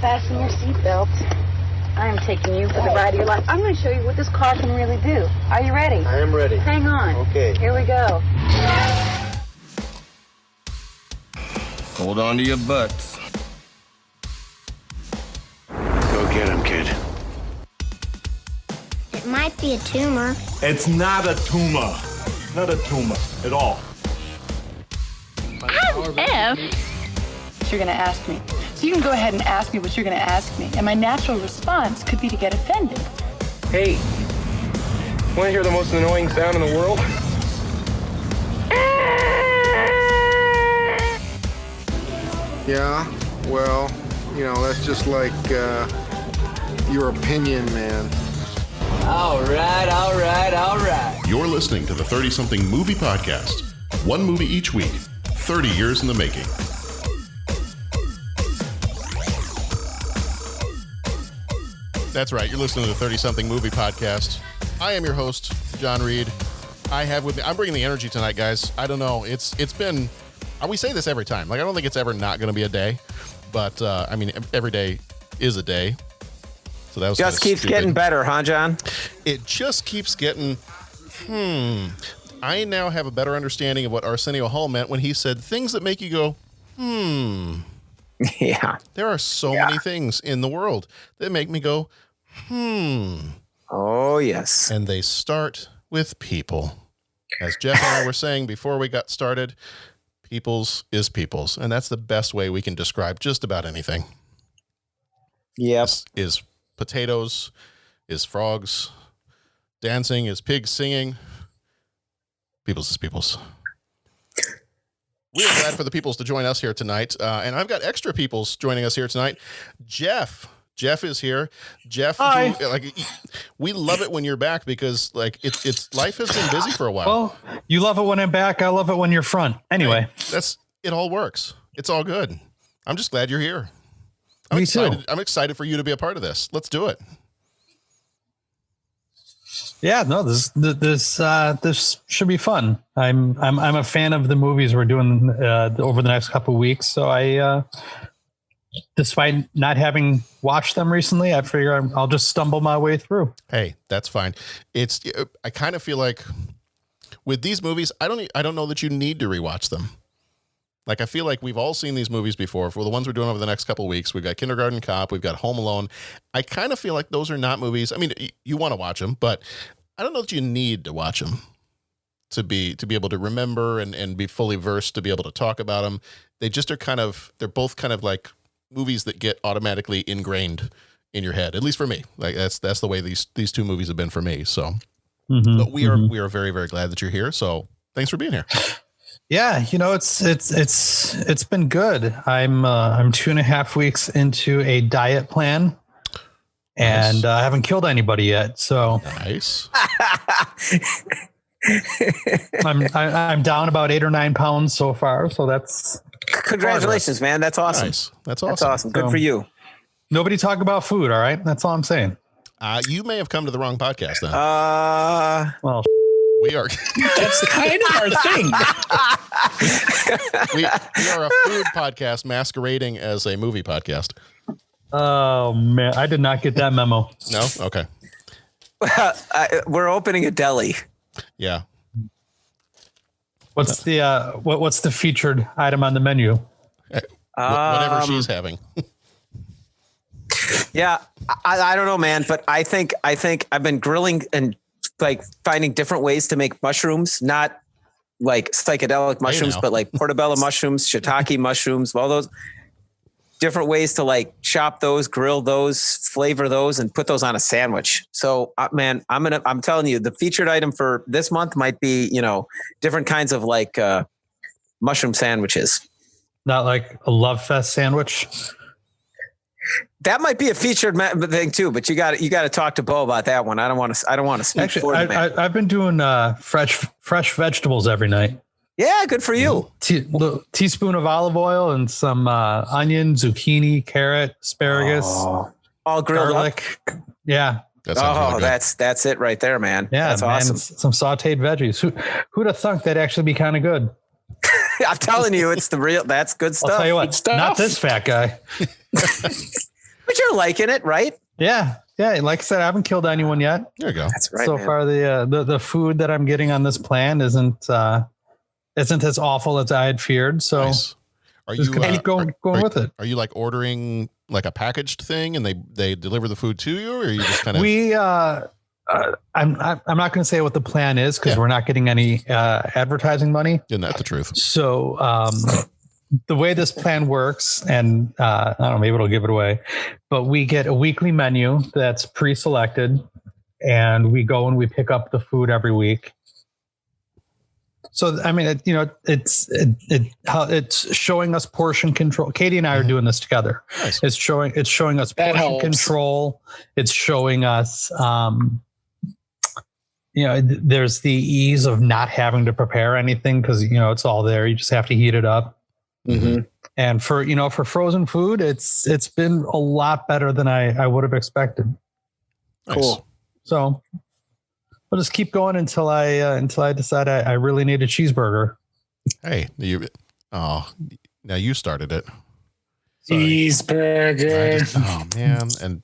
fasten your seatbelt. I am taking you for the ride of your life. I'm going to show you what this car can really do. Are you ready? I am ready. Hang on. Okay. Here we go. Hold on to your butts. Go get him, kid. It might be a tumor. It's not a tumor. Not a tumor at all. F? What you're going to ask me. So you can go ahead and ask me what you're going to ask me. And my natural response could be to get offended. Hey, want to hear the most annoying sound in the world? Yeah, well, you know, that's just like your opinion, man. All right. You're listening to the 30-something movie podcast. One movie each week, 30 years in the making. That's right, you're listening to the 30-something movie podcast. I am your host, John Reed. I have with me, I'm bringing the energy tonight, guys. I don't know, it's been, we say this every time. Like, I don't think it's ever not going to be a day, but I mean, every day is a day. So that was just keeps getting better, huh, John? It just keeps getting, I now have a better understanding of what Arsenio Hall meant when he said things that make you go, Yeah. There are so many things in the world that make me go, Oh, yes. And they start with people. As Jeff and I were saying before we got started, people's is people's. And that's the best way we can describe just about anything. Yep. Is potatoes, is frogs dancing, is pigs singing. People's is people's. We are glad for the peoples to join us here tonight. And I've got extra peoples joining us here tonight. Jeff is here. Jeff, we love it when you're back because like it's life has been busy for a while. Well, you love it when I'm back. I love it when you're front. Anyway, it all works. It's all good. I'm just glad you're here. Me too. I'm excited for you to be a part of this. Let's do it. Yeah, no, this should be fun. I'm a fan of the movies we're doing over the next couple of weeks. So I, despite not having watched them recently, I figure I'll just stumble my way through. Hey, that's fine. I kind of feel like with these movies, I don't know that you need to rewatch them. Like, I feel like we've all seen these movies before. For the ones we're doing over the next couple of weeks, we've got Kindergarten Cop, we've got Home Alone. I kind of feel like those are not movies. I mean, you want to watch them, but I don't know that you need to watch them to be able to remember and be fully versed to be able to talk about them. They just are they're both kind of like movies that get automatically ingrained in your head. At least for me. Like that's the way these two movies have been for me. So, but we are very, very glad that you're here. So thanks for being here. Yeah, you know, it's been good. I'm 2.5 weeks into a diet plan, and I haven't killed anybody yet. So nice. I'm down about 8 or 9 pounds so far. So that's congratulations, man. That's awesome. Nice. That's awesome. That's awesome. Good for you. Nobody talk about food. All right, that's all I'm saying. You may have come to the wrong podcast then. Well. We are. That's kind of our thing. we are a food podcast masquerading as a movie podcast. Oh man, I did not get that memo. No? Okay. We're opening a deli. Yeah. What's the featured item on the menu? Whatever she's having. Yeah, I don't know, man, but I think I've been grilling and like finding different ways to make mushrooms, not like psychedelic mushrooms, but like portobello mushrooms, shiitake mushrooms, all those different ways to like chop those, grill those, flavor those, and put those on a sandwich. So, man, I'm telling you, the featured item for this month might be, different kinds of like mushroom sandwiches. Not like a Love Fest sandwich. That might be a featured thing too, but you got to talk to Bo about that one. I don't want to speak Actually, for the man. I've been doing fresh vegetables every night. Yeah, good for you. Teaspoon of olive oil and some onion, zucchini, carrot, asparagus, all grilled garlic. up. Yeah. Really that's it right there, man. Yeah, that's awesome. Some sauteed veggies. Who'd have thunk that'd actually be kind of good? I'm telling you, it's the real. That's good stuff. I'll tell you what, not this fat guy. you're liking it, right? Yeah. Like I said, I haven't killed anyone yet. There you go. That's right. So man. far, the food that I'm getting on this plan isn't as awful as I had feared. So Nice. Are just you gonna keep going with it? Are you like ordering like a packaged thing and they deliver the food to you, or are you just kind of? I'm not going to say what the plan is because we're not getting any advertising money. Isn't that the truth? So the way this plan works, and I don't know, maybe it'll give it away, but we get a weekly menu that's pre-selected, and we go and we pick up the food every week. So I mean, it's showing us portion control. Katie and I are doing this together. Nice. It's showing us That portion helps. control. It's showing us, there's the ease of not having to prepare anything because it's all there. You just have to heat it up. Mm-hmm. And for frozen food, it's been a lot better than I would have expected. Nice. Cool. So I'll just keep going until I decide I really need a cheeseburger. Hey, now you started it. Cheeseburger. Oh man, and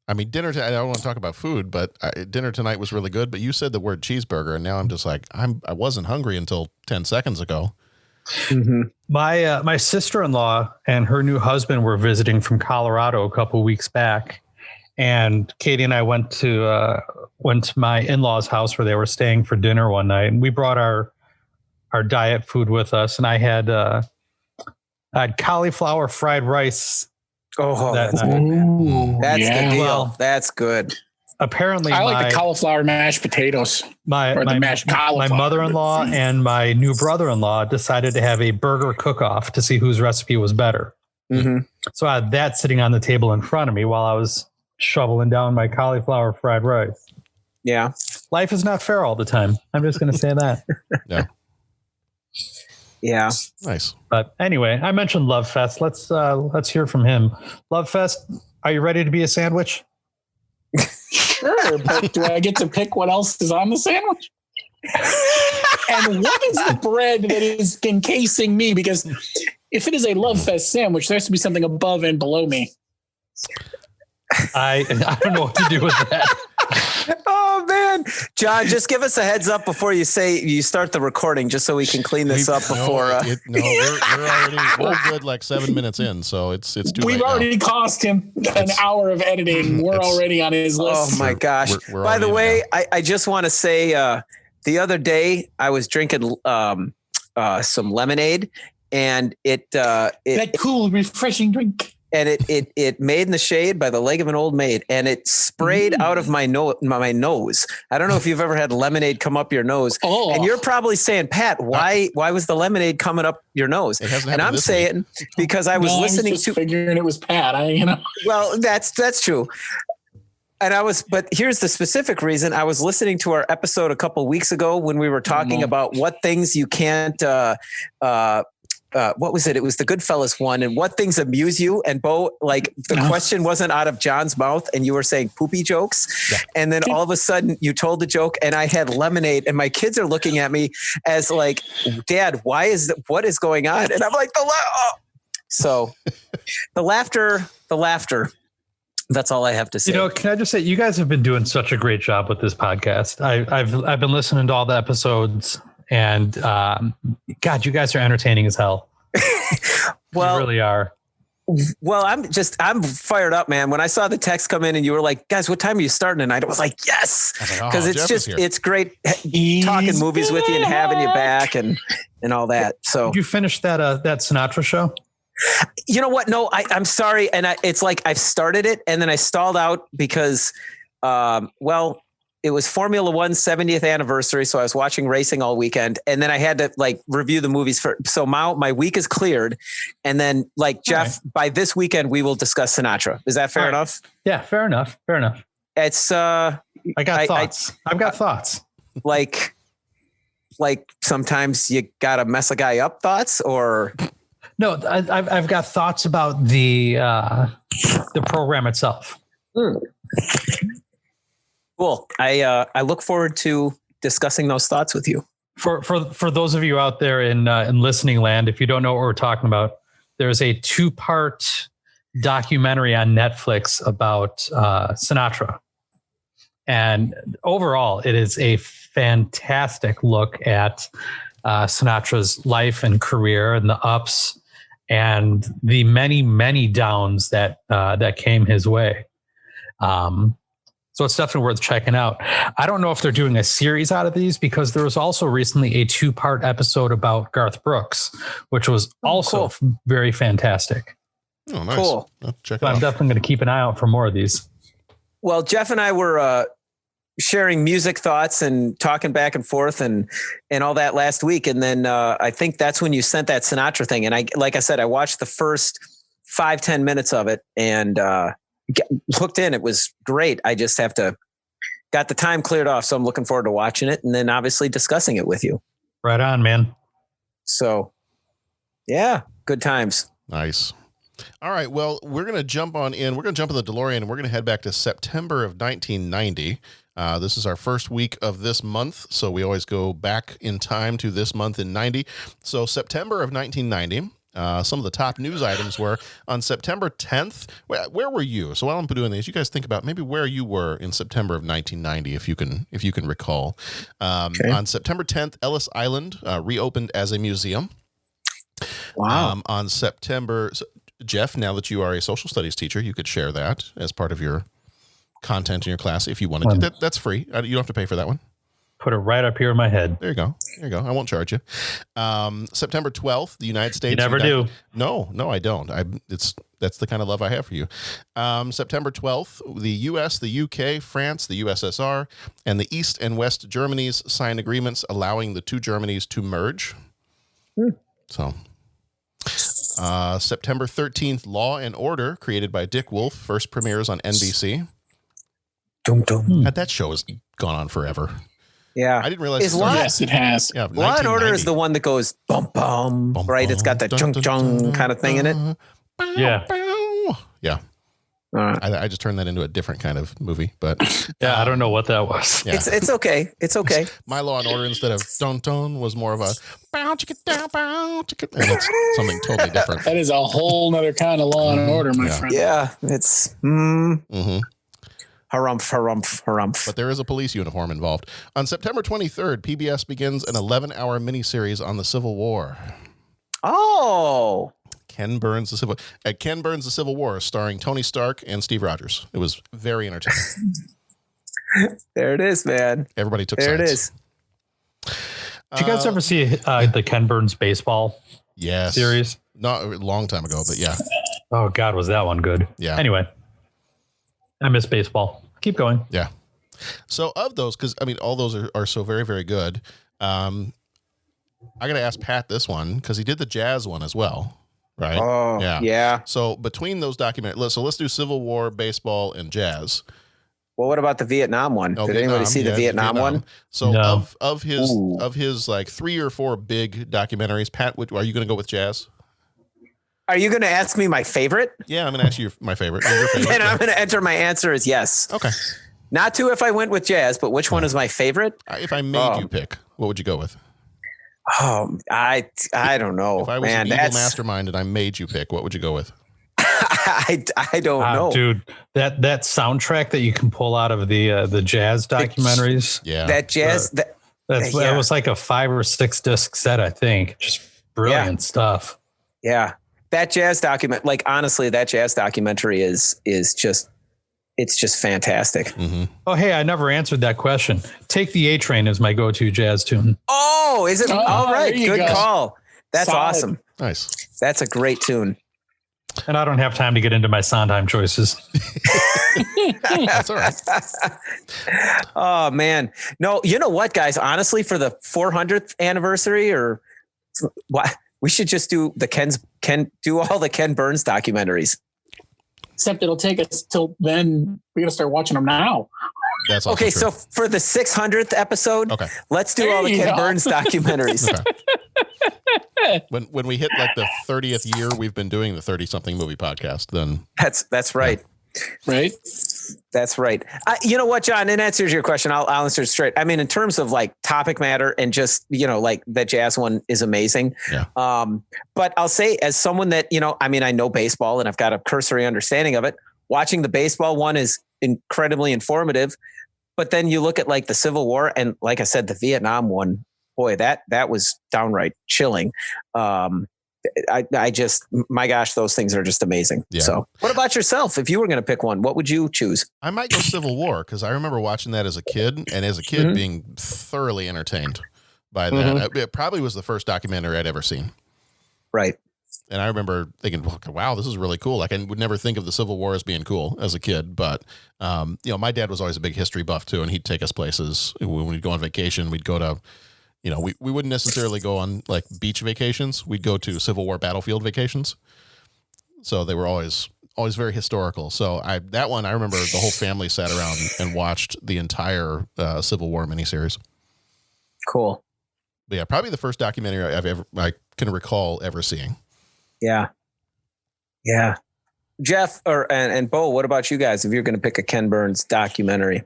I mean dinner. I don't want to talk about food, but dinner tonight was really good. But you said the word cheeseburger, and now I'm just like I wasn't hungry until 10 seconds ago. Mm-hmm. My sister-in-law and her new husband were visiting from Colorado a couple weeks back, and Katie and I went to my in-laws' house where they were staying for dinner one night, and we brought our diet food with us, and I had cauliflower fried rice. Oh, that that's night. Ooh, the deal. Well, That's good. Apparently, I like the cauliflower mashed potatoes. my mashed cauliflower. mother-in-law and my new brother-in-law decided to have a burger cook-off to see whose recipe was better. Mm-hmm. So I had that sitting on the table in front of me while I was shoveling down my cauliflower fried rice. Yeah. Life is not fair all the time. I'm just going to say that. Yeah. Nice. But anyway, I mentioned Love Fest. Let's hear from him. Love Fest, are you ready to be a sandwich? Sure, but do I get to pick what else is on the sandwich? And what is the bread that is encasing me? Because if it is a Love Fest sandwich, there has to be something above and below me. I don't know what to do with that. Oh man, John, just give us a heads up before you start the recording, just so we can clean this up before. We're good like 7 minutes in, so it's too We've late now. already cost him an hour of editing. We're already on his list. Oh my gosh! We're By the already in way, I just want to say the other day I was drinking some lemonade, and That cool, refreshing drink. and it made in the shade by the leg of an old maid, and it sprayed out of my nose. I don't know if you've ever had lemonade come up your nose. Oh. And you're probably saying, Pat, why was the lemonade coming up your nose? It hasn't And happened I'm this saying because I was listening just to. figuring it was Pat. Well, that's true. But here's the specific reason. I was listening to our episode a couple weeks ago when we were talking about what things you can't. What was it? It was the Goodfellas one, and what things amuse you. And Bo, like the question wasn't out of John's mouth, and you were saying poopy jokes, and then all of a sudden you told the joke, and I had lemonade, and my kids are looking at me as like, Dad, what is going on? And I'm like, so the laughter. That's all I have to say. Can I just say, you guys have been doing such a great job with this podcast. I've been listening to all the episodes, and God, you guys are entertaining as hell. Well, you really are. Well, I'm fired up, man. When I saw the text come in and you were like, guys, what time are you starting tonight? I was like, yes, because it's great talking movies with you and having you back and all that. So did you finish that Sinatra show? You know what? No, I'm sorry. And it's like I've started it and then I stalled out because, it was Formula One's 70th anniversary. So I was watching racing all weekend, and then I had to review the movies so my week is cleared. And then Jeff, by this weekend, we will discuss Sinatra. Is that fair enough? Yeah, fair enough. It's, I got thoughts. I've got thoughts. Like sometimes you got to mess a guy up thoughts or. No, I've got thoughts about the program itself. Cool. I look forward to discussing those thoughts with you. For those of you out there in listening land, if you don't know what we're talking about, there's a 2-part documentary on Netflix about Sinatra. And overall, it is a fantastic look at Sinatra's life and career and the ups and the many, many downs that came his way. So it's definitely worth checking out. I don't know if they're doing a series out of these because there was also recently a 2-part episode about Garth Brooks, which was also very fantastic. Oh, nice. Cool. I'll check it So I'm out. definitely going to keep an eye out for more of these. Well, Jeff and I were sharing music thoughts and talking back and forth and all that last week. And then I think that's when you sent that Sinatra thing. And like I said, I watched the first 5-10 minutes of it and hooked in. It was great. I just got the time cleared off. So I'm looking forward to watching it and then obviously discussing it with you. Right on, man. So yeah, good times. Nice. All right. Well, we're going to jump on in. We're going to jump in the DeLorean and we're going to head back to September of 1990. This is our first week of this month. So we always go back in time to this month in 90. So September of 1990. Some of the top news items were on September 10th. Where were you? So while I'm doing this, you guys think about maybe where you were in September of 1990, if you can recall. On September 10th, Ellis Island reopened as a museum. Wow. On September, Jeff, now that you are a social studies teacher, you could share that as part of your content in your class if you wanted to. That's free. You don't have to pay for that one. Put it right up here in my head. There you go. I won't charge you. September 12th, the United States. You never do. No, I don't. That's the kind of love I have for you. September 12th, the U.S., the U.K., France, the USSR, and the East and West Germanys signed agreements allowing the two Germanys to merge. So, September 13th, Law and Order, created by Dick Wolf, first premieres on NBC. That show has gone on forever. Yeah. I didn't realize. Yes, it has. Yeah, Law and Order is the one that goes bum bum, Bum, right? It's got that chung chung kind of thing in it. Yeah. Yeah. I just turned that into a different kind of movie, but Yeah, I don't know what that was. yeah. It's okay. It's okay. My Law and Order instead of dun dun was more of a bow chicka down bow chicka, and it's something totally different. That is a whole nother kind of Law and Order, my Yeah. friend. Yeah, it's harumph. But there is a police uniform involved. On September 23rd, PBS begins an 11-hour miniseries on the Civil War. Oh, Ken Burns, the Civil War, starring Tony Stark and Steve Rogers. It was very entertaining. there it is, man. Everybody took There sides. it is. Did you guys ever see the Ken Burns baseball Yes. series? Not a long time ago, but yeah. Oh, God, was that one good? Yeah. Anyway, I miss baseball. Keep going. Yeah. So of those, because I mean, all those are so very, very good. I got to ask Pat this one because he did the jazz one as well, right? Oh, yeah. So between those documentaries, so let's do Civil War, baseball, and jazz. Well, what about the Vietnam one? Oh, Did anybody see the Vietnam one? So No. of his like 3 or 4 big documentaries, Pat, are you going to go with jazz? Are you going to ask me my favorite? Yeah, I'm going to ask you my favorite. Your favorite. And I'm going to enter my answer as yes. Okay. Not to if I went with jazz, but which one is my favorite? If I made you pick, what would you go with? Oh, I don't know, If I was man. an evil That's mastermind and I made you pick, what would you go with? I don't know, Dude, that soundtrack that you can pull out of the jazz documentaries. Yeah. That jazz. That That was like a 5 or 6 disc set, I think. Just brilliant stuff. Yeah. That jazz document, like honestly, that jazz documentary is just, it's just fantastic. Mm-hmm. Oh, hey, I never answered that question. Take the A Train as my go-to jazz tune. Oh, is it? Oh, All right. there you Good go. call. That's Solid. awesome. Nice. That's a great tune. And I don't have time to get into my Sondheim choices. That's all right. Oh man. No, you know what, guys, honestly, for the 400th anniversary or what, we should just do do all the Ken Burns documentaries. Except it'll take us till then. We got to start watching them now. That's also Okay, true. so for the 600th episode, Okay. let's do all the There you Ken go. Burns documentaries. Okay. When we hit like the 30th year, we've been doing the 30-something movie podcast. Then That's right. Right? That's right. You know what, John? In answer to your question, I'll answer it straight. I mean, in terms of like topic matter and just, like that jazz one is amazing. Yeah. But I'll say, as someone that, I know baseball and I've got a cursory understanding of it, watching the baseball one is incredibly informative. But then you look at like the Civil War and, like I said, the Vietnam one, boy, that was downright chilling. I just, my gosh, those things are just amazing. Yeah. So what about yourself? If you were going to pick one, what would you choose? I might go Civil War because I remember watching that as a kid, and as a kid being thoroughly entertained by that. It probably was the first documentary I'd ever seen. Right. And I remember thinking, wow, this is really cool. Like, I would never think of the Civil War as being cool as a kid, but my dad was always a big history buff too, and he'd take us places. When we'd go on vacation, we'd go to, we wouldn't necessarily go on like beach vacations. We'd go to Civil War battlefield vacations. So they were always very historical. So that one, I remember the whole family sat around and watched the entire Civil War miniseries. Cool. But yeah, probably the first documentary I can recall ever seeing. Yeah. Yeah. Jeff and Bo, what about you guys? If you're going to pick a Ken Burns documentary?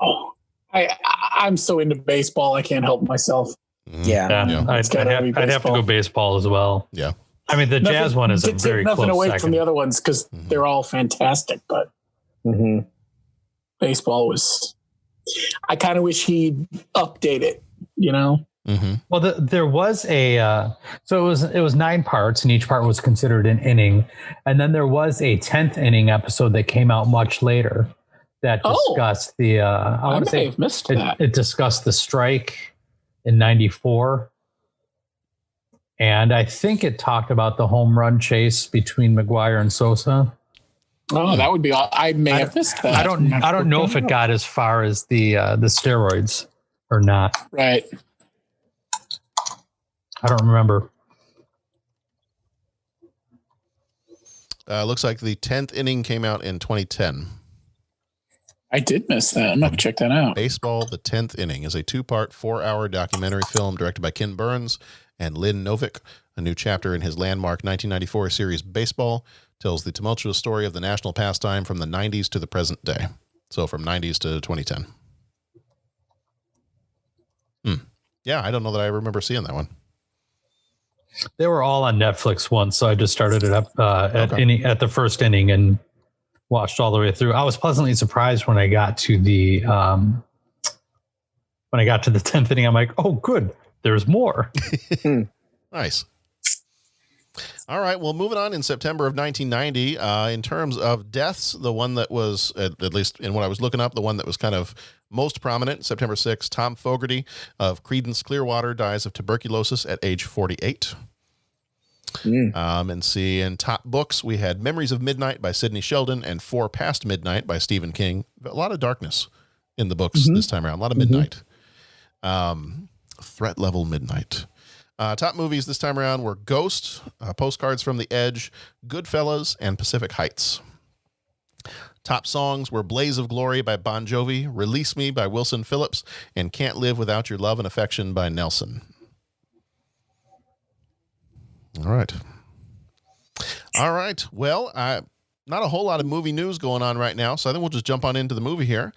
Oh, I'm so into baseball. I can't help myself. Yeah. I'd have to go baseball as well. Yeah. I mean, the jazz one is a very close nothing away second. from the other ones because they're all fantastic, but baseball was, I kind of wish he'd update it, Well, there was so it was 9 parts, and each part was considered an inning, and then there was a 10th inning episode that came out much later that discussed the. I may have missed that. It discussed the strike in '94, and I think it talked about the home run chase between McGwire and Sosa. Oh, that would be. I may have missed that. I don't know if it got as far as the steroids or not. Right. I don't remember. Looks like the 10th inning came out in 2010. I did miss that. I'm going to check that out. Baseball, the 10th Inning is a 2-part, 4-hour documentary film directed by Ken Burns and Lynn Novick. A new chapter in his landmark 1994 series Baseball tells the tumultuous story of the national pastime from the 90s to the present day. So from 90s to 2010. Yeah, I don't know that I remember seeing that one. They were all on Netflix once, so I just started it up at the first inning and watched all the way through. I was pleasantly surprised when I got to the 10th inning. I'm like, oh, good, there's more. Nice. All right. Well, moving on, in September of 1990, in terms of deaths, the one that was, at least in what I was looking up, the one that was kind of most prominent, September 6th, Tom Fogerty of Creedence Clearwater dies of tuberculosis at age 48. And see, in top books, we had Memories of Midnight by Sidney Sheldon and Four Past Midnight by Stephen King. A lot of darkness in the books this time around. A lot of midnight. Threat level midnight. Top movies this time around were Ghost, Postcards from the Edge, Goodfellas, and Pacific Heights. Top songs were Blaze of Glory by Bon Jovi, Release Me by Wilson Phillips, and Can't Live Without Your Love and Affection by Nelson. All right. Well, not a whole lot of movie news going on right now, so I think we'll just jump on into the movie here.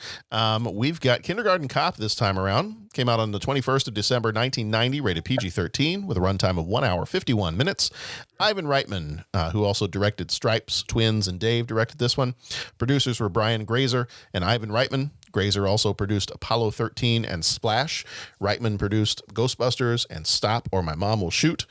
We've got Kindergarten Cop this time around. Came out on the 21st of December, 1990, rated PG-13, with a runtime of 1 hour, 51 minutes. Ivan Reitman, who also directed Stripes, Twins, and Dave, directed this one. Producers were Brian Grazer and Ivan Reitman. Grazer also produced Apollo 13 and Splash. Reitman produced Ghostbusters and Stop or My Mom Will Shoot.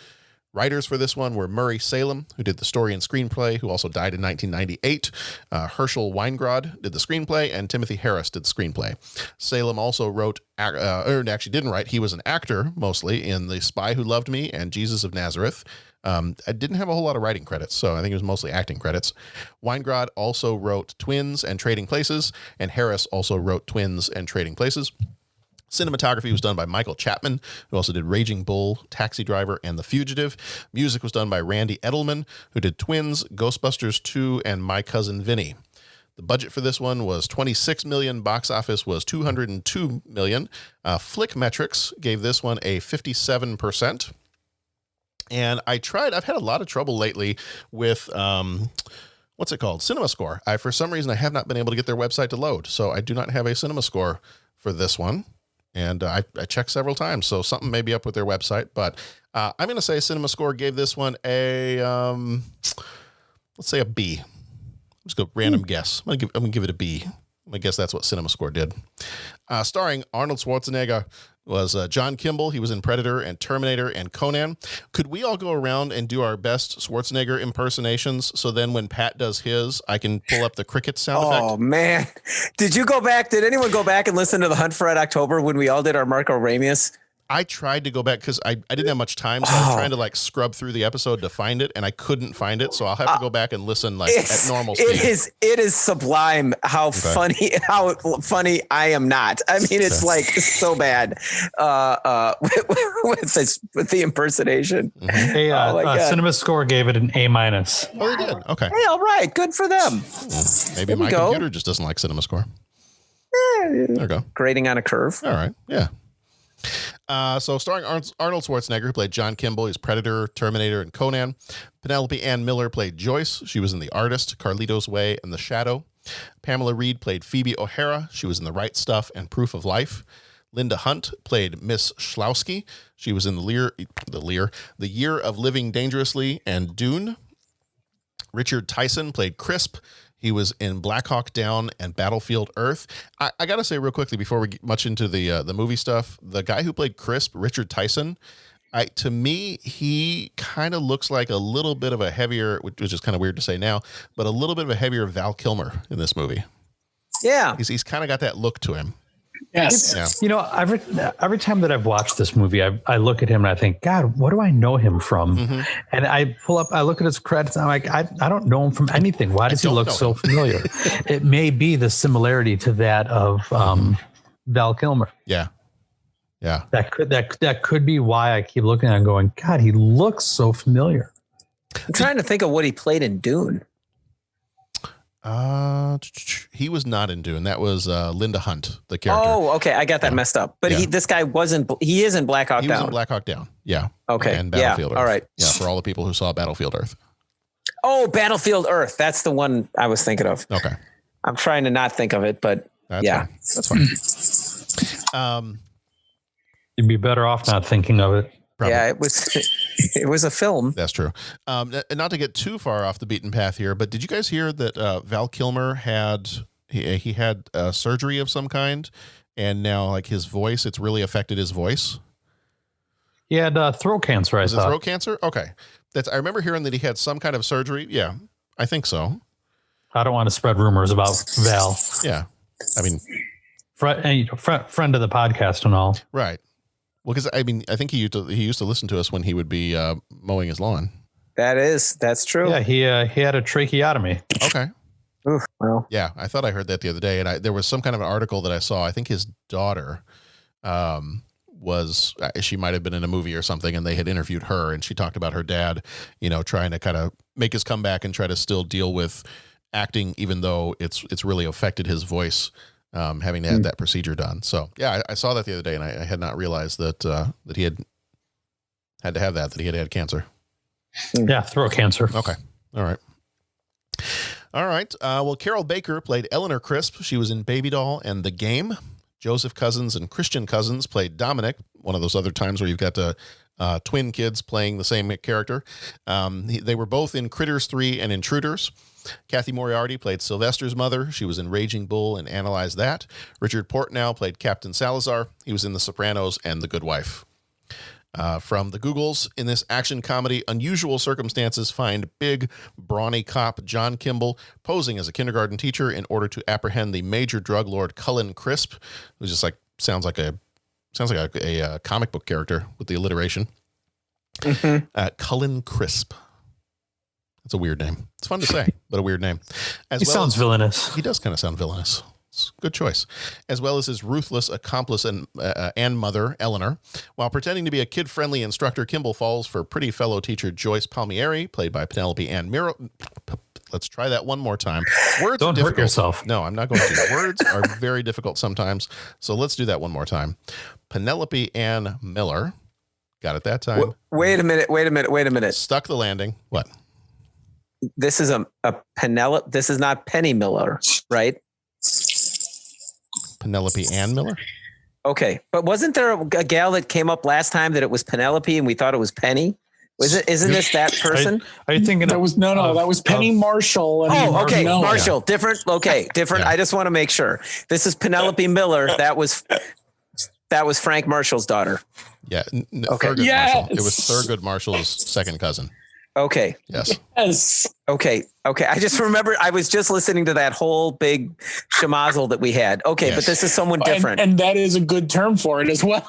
Writers for this one were Murray Salem, who did the story and screenplay, who also died in 1998. Herschel Weingrod did the screenplay, and Timothy Harris did the screenplay. Salem also wrote, actually didn't write, he was an actor mostly in The Spy Who Loved Me and Jesus of Nazareth. I didn't have a whole lot of writing credits, so I think it was mostly acting credits. Weingrod also wrote Twins and Trading Places, and Harris also wrote Twins and Trading Places. Cinematography was done by Michael Chapman, who also did Raging Bull, Taxi Driver, and The Fugitive. Music was done by Randy Edelman, who did Twins, Ghostbusters 2, and My Cousin Vinny. The budget for this one was $26 million. Box office was $202 million. Flickmetrics gave this one a 57%. And I've had a lot of trouble lately with what's it called? Cinema Score. For some reason, I have not been able to get their website to load, so I do not have a Cinema Score for this one. And I checked several times, so something may be up with their website. But I'm going to say Cinema Score gave this one a, let's say a B. Let's go random guess. I'm gonna give it a B. I guess that's what Cinema Score did. Starring Arnold Schwarzenegger was John Kimball. He was in Predator and Terminator and Conan. Could we all go around and do our best Schwarzenegger impersonations? So then when Pat does his, I can pull up the cricket sound effect. Oh man. Did anyone go back and listen to The Hunt for Red October when we all did our Marco Ramius? I tried to go back because I didn't have much time, so I was trying to like scrub through the episode to find it, and I couldn't find it, so I'll have to go back and listen like at normal speed. It is sublime how funny I am not. I mean, it's like so bad with the impersonation. Mm-hmm. Hey, Cinema Score gave it an A-. Oh, they did. Okay. Hey, all right, good for them. Maybe my computer just doesn't like Cinema Score. There we go. Grading on a curve. All right. Yeah. So starring Arnold Schwarzenegger, who played John Kimball. He's Predator, Terminator, and Conan. Penelope Ann Miller played Joyce. She was in The Artist, Carlito's Way, and The Shadow. Pamela Reed played Phoebe O'Hara. She was in The Right Stuff and Proof of Life. Linda Hunt played Miss Schlowski. She was in The Year of Living Dangerously and Dune. Richard Tyson played Crisp. He was in Black Hawk Down and Battlefield Earth. I got to say real quickly before we get much into the movie stuff, the guy who played Crisp, Richard Tyson, to me, he kind of looks like a little bit of a heavier, which is kind of weird to say now, but a little bit of a heavier Val Kilmer in this movie. Yeah. He's kind of got that look to him. Yes. Yeah. You know, every time that I've watched this movie, I look at him and I think, God, what do I know him from? Mm-hmm. And I look at his credits and I'm like, I don't know him from anything. Why does he look so familiar? It may be the similarity to that of Val Kilmer. Yeah. Yeah. That could be why I keep looking at him and going, God, he looks so familiar. I'm trying to think of what he played in Dune. He was not in Dune. That was Linda Hunt, the character. Oh, okay. I got that messed up. But this guy wasn't. He is in Black Hawk Down. He was in Black Hawk Down. Yeah. Okay. And Battlefield Earth. All right. Yeah, for all the people who saw Battlefield Earth. Oh, Battlefield Earth. That's the one I was thinking of. Okay. I'm trying to not think of it, but That's fine. You'd be better off not thinking of it. Probably. Yeah, it was a film. That's true. Not to get too far off the beaten path here, but did you guys hear that Val Kilmer had surgery of some kind, and now like his voice, it's really affected his voice? He had throat cancer. Was it throat cancer? Okay, I remember hearing that he had some kind of surgery. Yeah, I think so. I don't want to spread rumors about Val. Yeah, I mean, friend of the podcast and all. Right. Well, because I mean, I think he used to listen to us when he would be mowing his lawn. That's true. Yeah, he had a tracheotomy. Okay. Oof, well. Yeah, I thought I heard that the other day, and there was some kind of an article that I saw. I think his daughter she might have been in a movie or something, and they had interviewed her, and she talked about her dad, trying to kind of make his comeback and try to still deal with acting, even though it's really affected his voice. Having to have that procedure done. So yeah, I saw that the other day, and I had not realized that he had to have that he had had cancer. Yeah, throat cancer. Okay. All right. Well, Carol Baker played Eleanor Crisp. She was in Baby Doll and The Game. Joseph Cousins and Christian Cousins played Dominic. One of those other times where you've got twin kids playing the same character. They were both in Critters 3 and Intruders. Kathy Moriarty played Sylvester's mother. She was in Raging Bull and Analyze That. Richard Portnow played Captain Salazar. He was in The Sopranos and The Good Wife. From the Googles, in this action comedy, unusual circumstances find big, brawny cop John Kimball posing as a kindergarten teacher in order to apprehend the major drug lord Cullen Crisp, who just sounds like a comic book character with the alliteration. Mm-hmm. Cullen Crisp. It's a weird name. It's fun to say, but a weird name. He sounds villainous. He does kind of sound villainous. It's a good choice. As well as his ruthless accomplice and mother, Eleanor. While pretending to be a kid-friendly instructor, Kimball falls for pretty fellow teacher Joyce Palmieri, played by Penelope Ann Miro. Let's try that one more time. Words Don't are difficult. hurt yourself. No, I'm not going to. Words are very difficult sometimes. So let's do that one more time. Penelope Ann Miller. Got it that time. Wait a minute. Stuck the landing. What? this is a Penelope. This is not Penny Miller, right? Penelope Ann Miller. Okay, but wasn't there a gal that came up last time that it was Penelope and we thought it was Penny? Isn't this that person? Are you thinking That was that was Penny Marshall. Okay, No. Marshall, different. Okay, different. Yeah. I just want to make sure. This is Penelope Miller. That was Frank Marshall's daughter. Yeah. Okay. Thurgood Yes. Marshall. It was Thurgood Marshall's second cousin. Okay. Yes. Yes. Okay. I just remember I was just listening to that whole big shemazel that we had. Okay, Yes. but this is someone different. And that is a good term for it as well.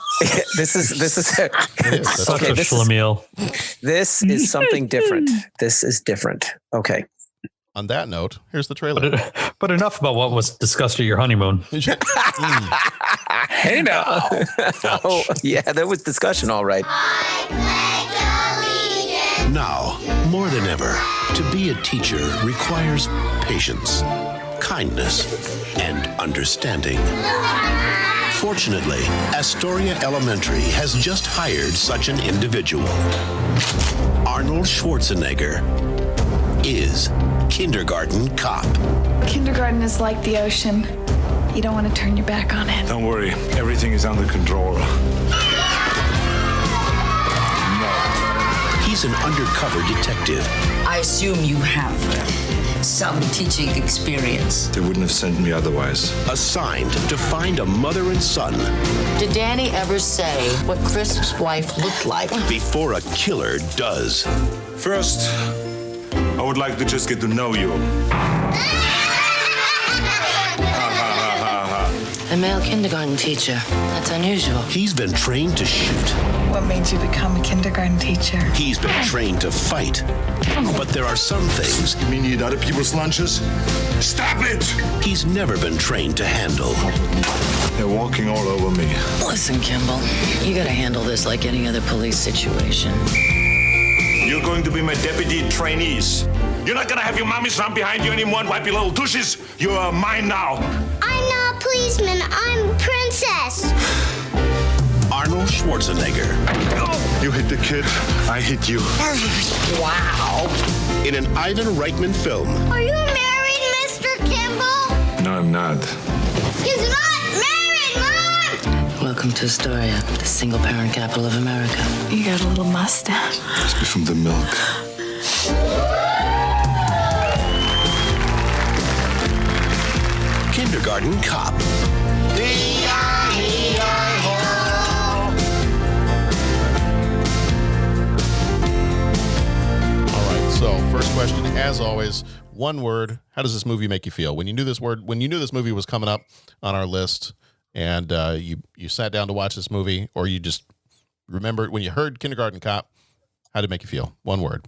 This is It is. That's such okay, a this is- schlemiel. this is something different. This is different. Okay. On that note, here's the trailer. But enough about what was discussed at your honeymoon. Hey now. Oh, yeah, there was discussion, all right. Now, more than ever, to be a teacher requires patience, kindness, and understanding. Fortunately, Astoria Elementary has just hired such an individual. Arnold Schwarzenegger is Kindergarten Cop. Kindergarten is like the ocean. You don't want to turn your back on it. Don't worry, everything is under control. He's an undercover detective. I assume you have some teaching experience. They wouldn't have sent me otherwise. Assigned to find a mother and son Did Danny ever say what Crisp's wife looked like? before a killer does. First, I would like to just get to know you. A male kindergarten teacher. That's unusual. He's been trained to shoot. What made you become a kindergarten teacher? He's been trained to fight. But there are some things You mean you eat other people's lunches? Stop it! he's never been trained to handle. They're walking all over me. Listen, Kimball, you gotta handle this like any other police situation. You're going to be my deputy trainees. You're not gonna have your mommies run behind you anymore and wipe your little tushes. You are mine now. I'm not a policeman. I'm a princess. Arnold Schwarzenegger. You hit the kid, I hit you. Wow. In an Ivan Reitman film, Are you married, Mr. Kimball? No, I'm not. He's not married, Mom! Welcome to Astoria, the single parent capital of America. You got a little mustache. Must be from the milk. Kindergarten Cop. All right. So, first question, as always, one word. How does this movie make you feel? When you knew this movie was coming up on our list, and you sat down to watch this movie, or you just remembered when you heard Kindergarten Cop, how did it make you feel? One word.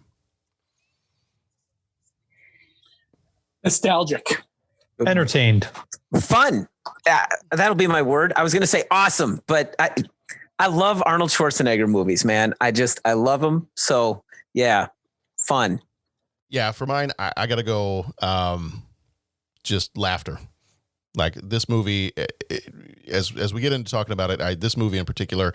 Nostalgic. Entertained. Fun. That'll be my word. I was going to say awesome, but I love Arnold Schwarzenegger movies, man. I love them. So yeah, fun. Yeah, for mine, I got to go just laughter. Like this movie, as we get into talking about it, this movie in particular,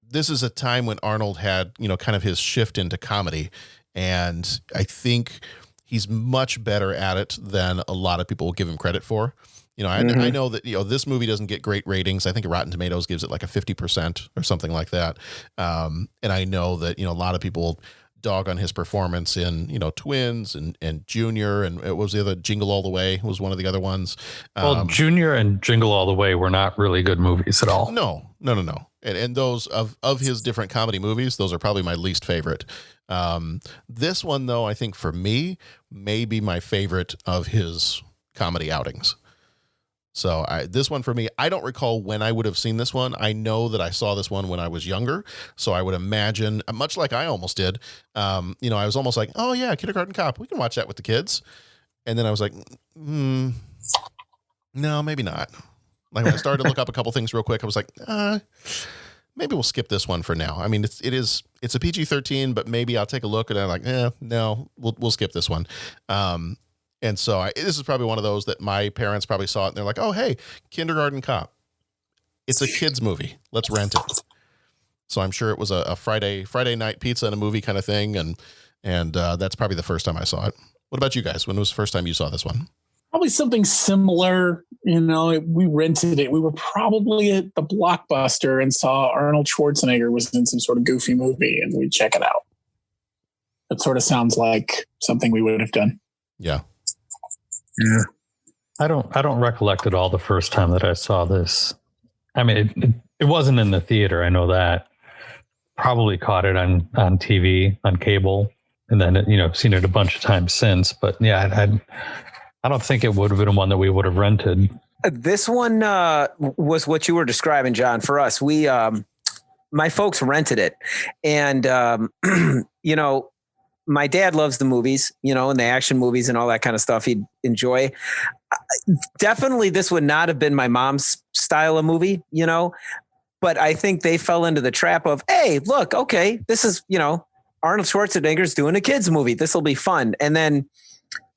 this is a time when Arnold had, kind of his shift into comedy. And I think he's much better at it than a lot of people will give him credit for. I know that, this movie doesn't get great ratings. I think Rotten Tomatoes gives it like a 50% or something like that. And I know that, a lot of people dog on his performance in, Twins and Junior, and it was the other Jingle All the Way was one of the other ones. Well, Junior and Jingle All the Way were not really good movies at all. No. And those of his different comedy movies, those are probably my least favorite. This one, though, I think for me, may be my favorite of his comedy outings. So this one for me, I don't recall when I would have seen this one. I know that I saw this one when I was younger. So I would imagine, much like I almost did, I was almost like, oh yeah, Kindergarten Cop, we can watch that with the kids. And then I was like, no, maybe not. Like when I started to look up a couple things real quick, I was like, maybe we'll skip this one for now. I mean, it's a PG-13, but maybe I'll take a look, and I'm like, no, we'll skip this one. And so this is probably one of those that my parents probably saw it and they're like, oh, hey, Kindergarten Cop. It's a kid's movie. Let's rent it. So I'm sure it was a Friday night pizza and a movie kind of thing. And And that's probably the first time I saw it. What about you guys? When was the first time you saw this one? Probably something similar. We rented it. We were probably at the Blockbuster and saw Arnold Schwarzenegger was in some sort of goofy movie, and we'd check it out. That sort of sounds like something we would have done. Yeah. Yeah. I don't recollect at all the first time that I saw this. I mean, it wasn't in the theater. I know that. Probably caught it on TV, on cable, and then, seen it a bunch of times since. But yeah, I don't think it would have been one that we would have rented. This one was what you were describing, John. For us, my folks rented it, and my dad loves the movies, and the action movies and all that kind of stuff he'd enjoy. Definitely this would not have been my mom's style of movie, but I think they fell into the trap of, hey, look, okay, this is, Arnold Schwarzenegger's doing a kid's movie. This will be fun. And then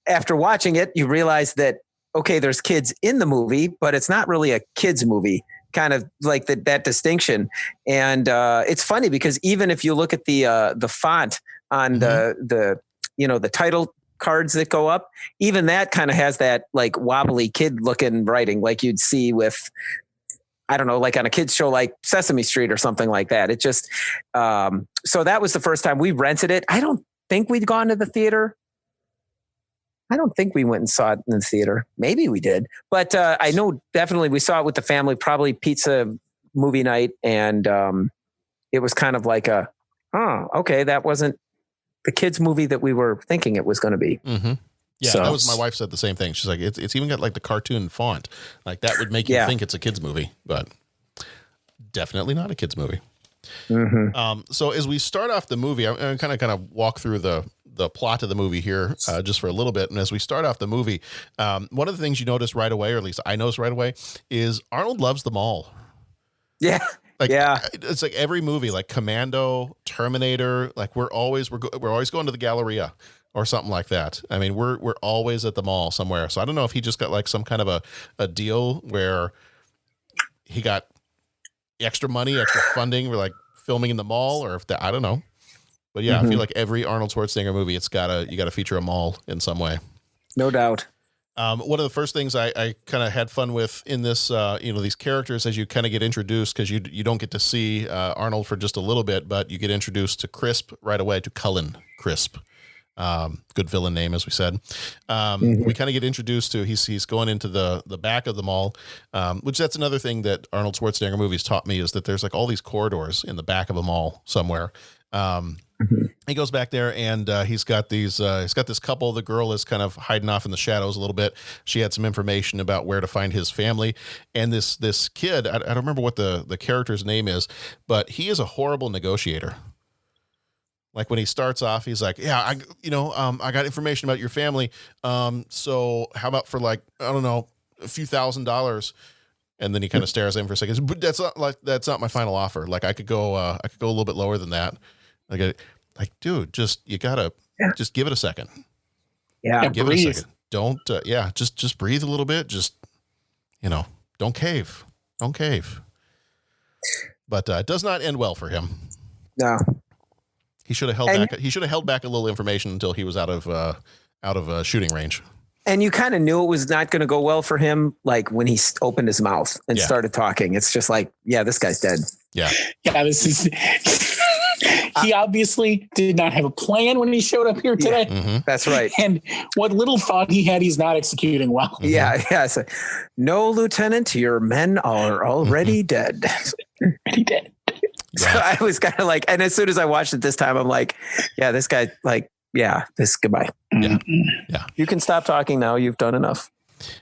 after watching it, you realize that, okay, there's kids in the movie, but it's not really a kid's movie. Kind of like that distinction. And it's funny because even if you look at the font on the title cards that go up, even that kind of has that like wobbly kid looking writing like you'd see with, I don't know, like on a kid's show like Sesame Street or something like that. It just so that was the first time we rented it. I don't think we'd gone to the theater. I don't think we went and saw it in the theater. Maybe we did, but I know definitely we saw it with the family, probably pizza movie night. And it was kind of like okay, that wasn't the kids movie that we were thinking it was going to be. Mm-hmm. Yeah, that was, my wife said the same thing. She's like, it's even got like the cartoon font. Like that would make you think it's a kid's movie, but definitely not a kid's movie. Mm-hmm. So as we start off the movie, I'm going to kind of walk through the plot of the movie here just for a little bit. And as we start off the movie, one of the things you notice right away, or at least I noticed right away, is Arnold loves the mall. Yeah. It's like every movie, like Commando, Terminator, like we're always going to the Galleria or something like that. I mean, we're always at the mall somewhere. So I don't know if he just got like some kind of a deal where he got extra money, extra funding. We're like filming in the mall, or if that, I don't know. But yeah, I feel like every Arnold Schwarzenegger movie, you got to feature a mall in some way. No doubt. One of the first things I kind of had fun with in this, these characters as you kind of get introduced, because you don't get to see Arnold for just a little bit, but you get introduced to Crisp right away, to Cullen Crisp. Good villain name, as we said. We kind of get introduced to, he's going into the back of the mall, which that's another thing that Arnold Schwarzenegger movies taught me, is that there's like all these corridors in the back of a mall somewhere. He goes back there and he's got this couple. The girl is kind of hiding off in the shadows a little bit. She had some information about where to find his family. And this kid, I don't remember what the character's name is, but he is a horrible negotiator. Like when he starts off, he's like, yeah, I got information about your family. So how about for like, I don't know, a few $1,000s. And then he kind of stares at him for a second. But that's not my final offer. Like I could go a little bit lower than that. Like, dude, just give it a second. Yeah. Give it a second. Don't, just breathe a little bit. Just, don't cave. Don't cave. But it does not end well for him. No. He should have held back. He should have held back a little information until he was out of shooting range. And you kind of knew it was not going to go well for him, like when he opened his mouth and started talking. It's just like, yeah, this guy's dead. Yeah. Yeah, this is. He obviously did not have a plan when he showed up here today. Yeah, that's right. And what little thought he had, he's not executing well. Yeah. It's like, no, Lieutenant, your men are already dead. Already dead. So I was kind of like, and as soon as I watched it this time, I'm like, yeah, this guy, like, yeah, goodbye. Yeah. Yeah. You can stop talking now. You've done enough.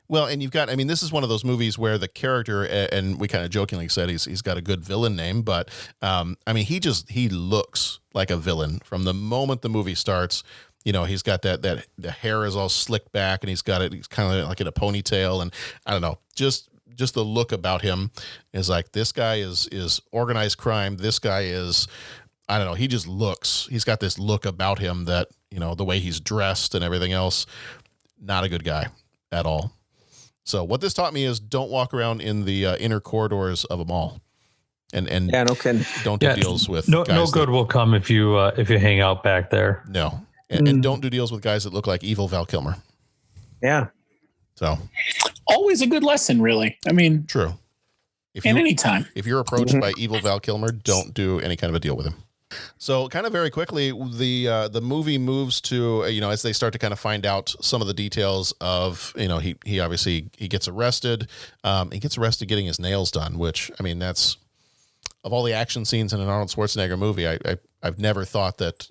Well, and this is one of those movies where the character, and we kind of jokingly said he's got a good villain name, but he looks like a villain from the moment the movie starts. He's got that the hair is all slicked back, and he's kind of like in a ponytail, and I don't know, just the look about him is like, this guy is organized crime. This guy is, I don't know, he's got this look about him that, the way he's dressed and everything else, not a good guy at all. So what this taught me is don't walk around in the inner corridors of a mall, and no kidding. Don't do deals with no guys good will come if you hang out back there. No, and don't do deals with guys that look like evil Val Kilmer. Yeah. So always a good lesson, really. I mean, true. Any time. If you're approached by evil Val Kilmer, don't do any kind of a deal with him. So kind of very quickly, the movie moves to, as they start to kind of find out some of the details of, he obviously, he gets arrested. He gets arrested getting his nails done, which, I mean, that's, of all the action scenes in an Arnold Schwarzenegger movie, I've never thought that,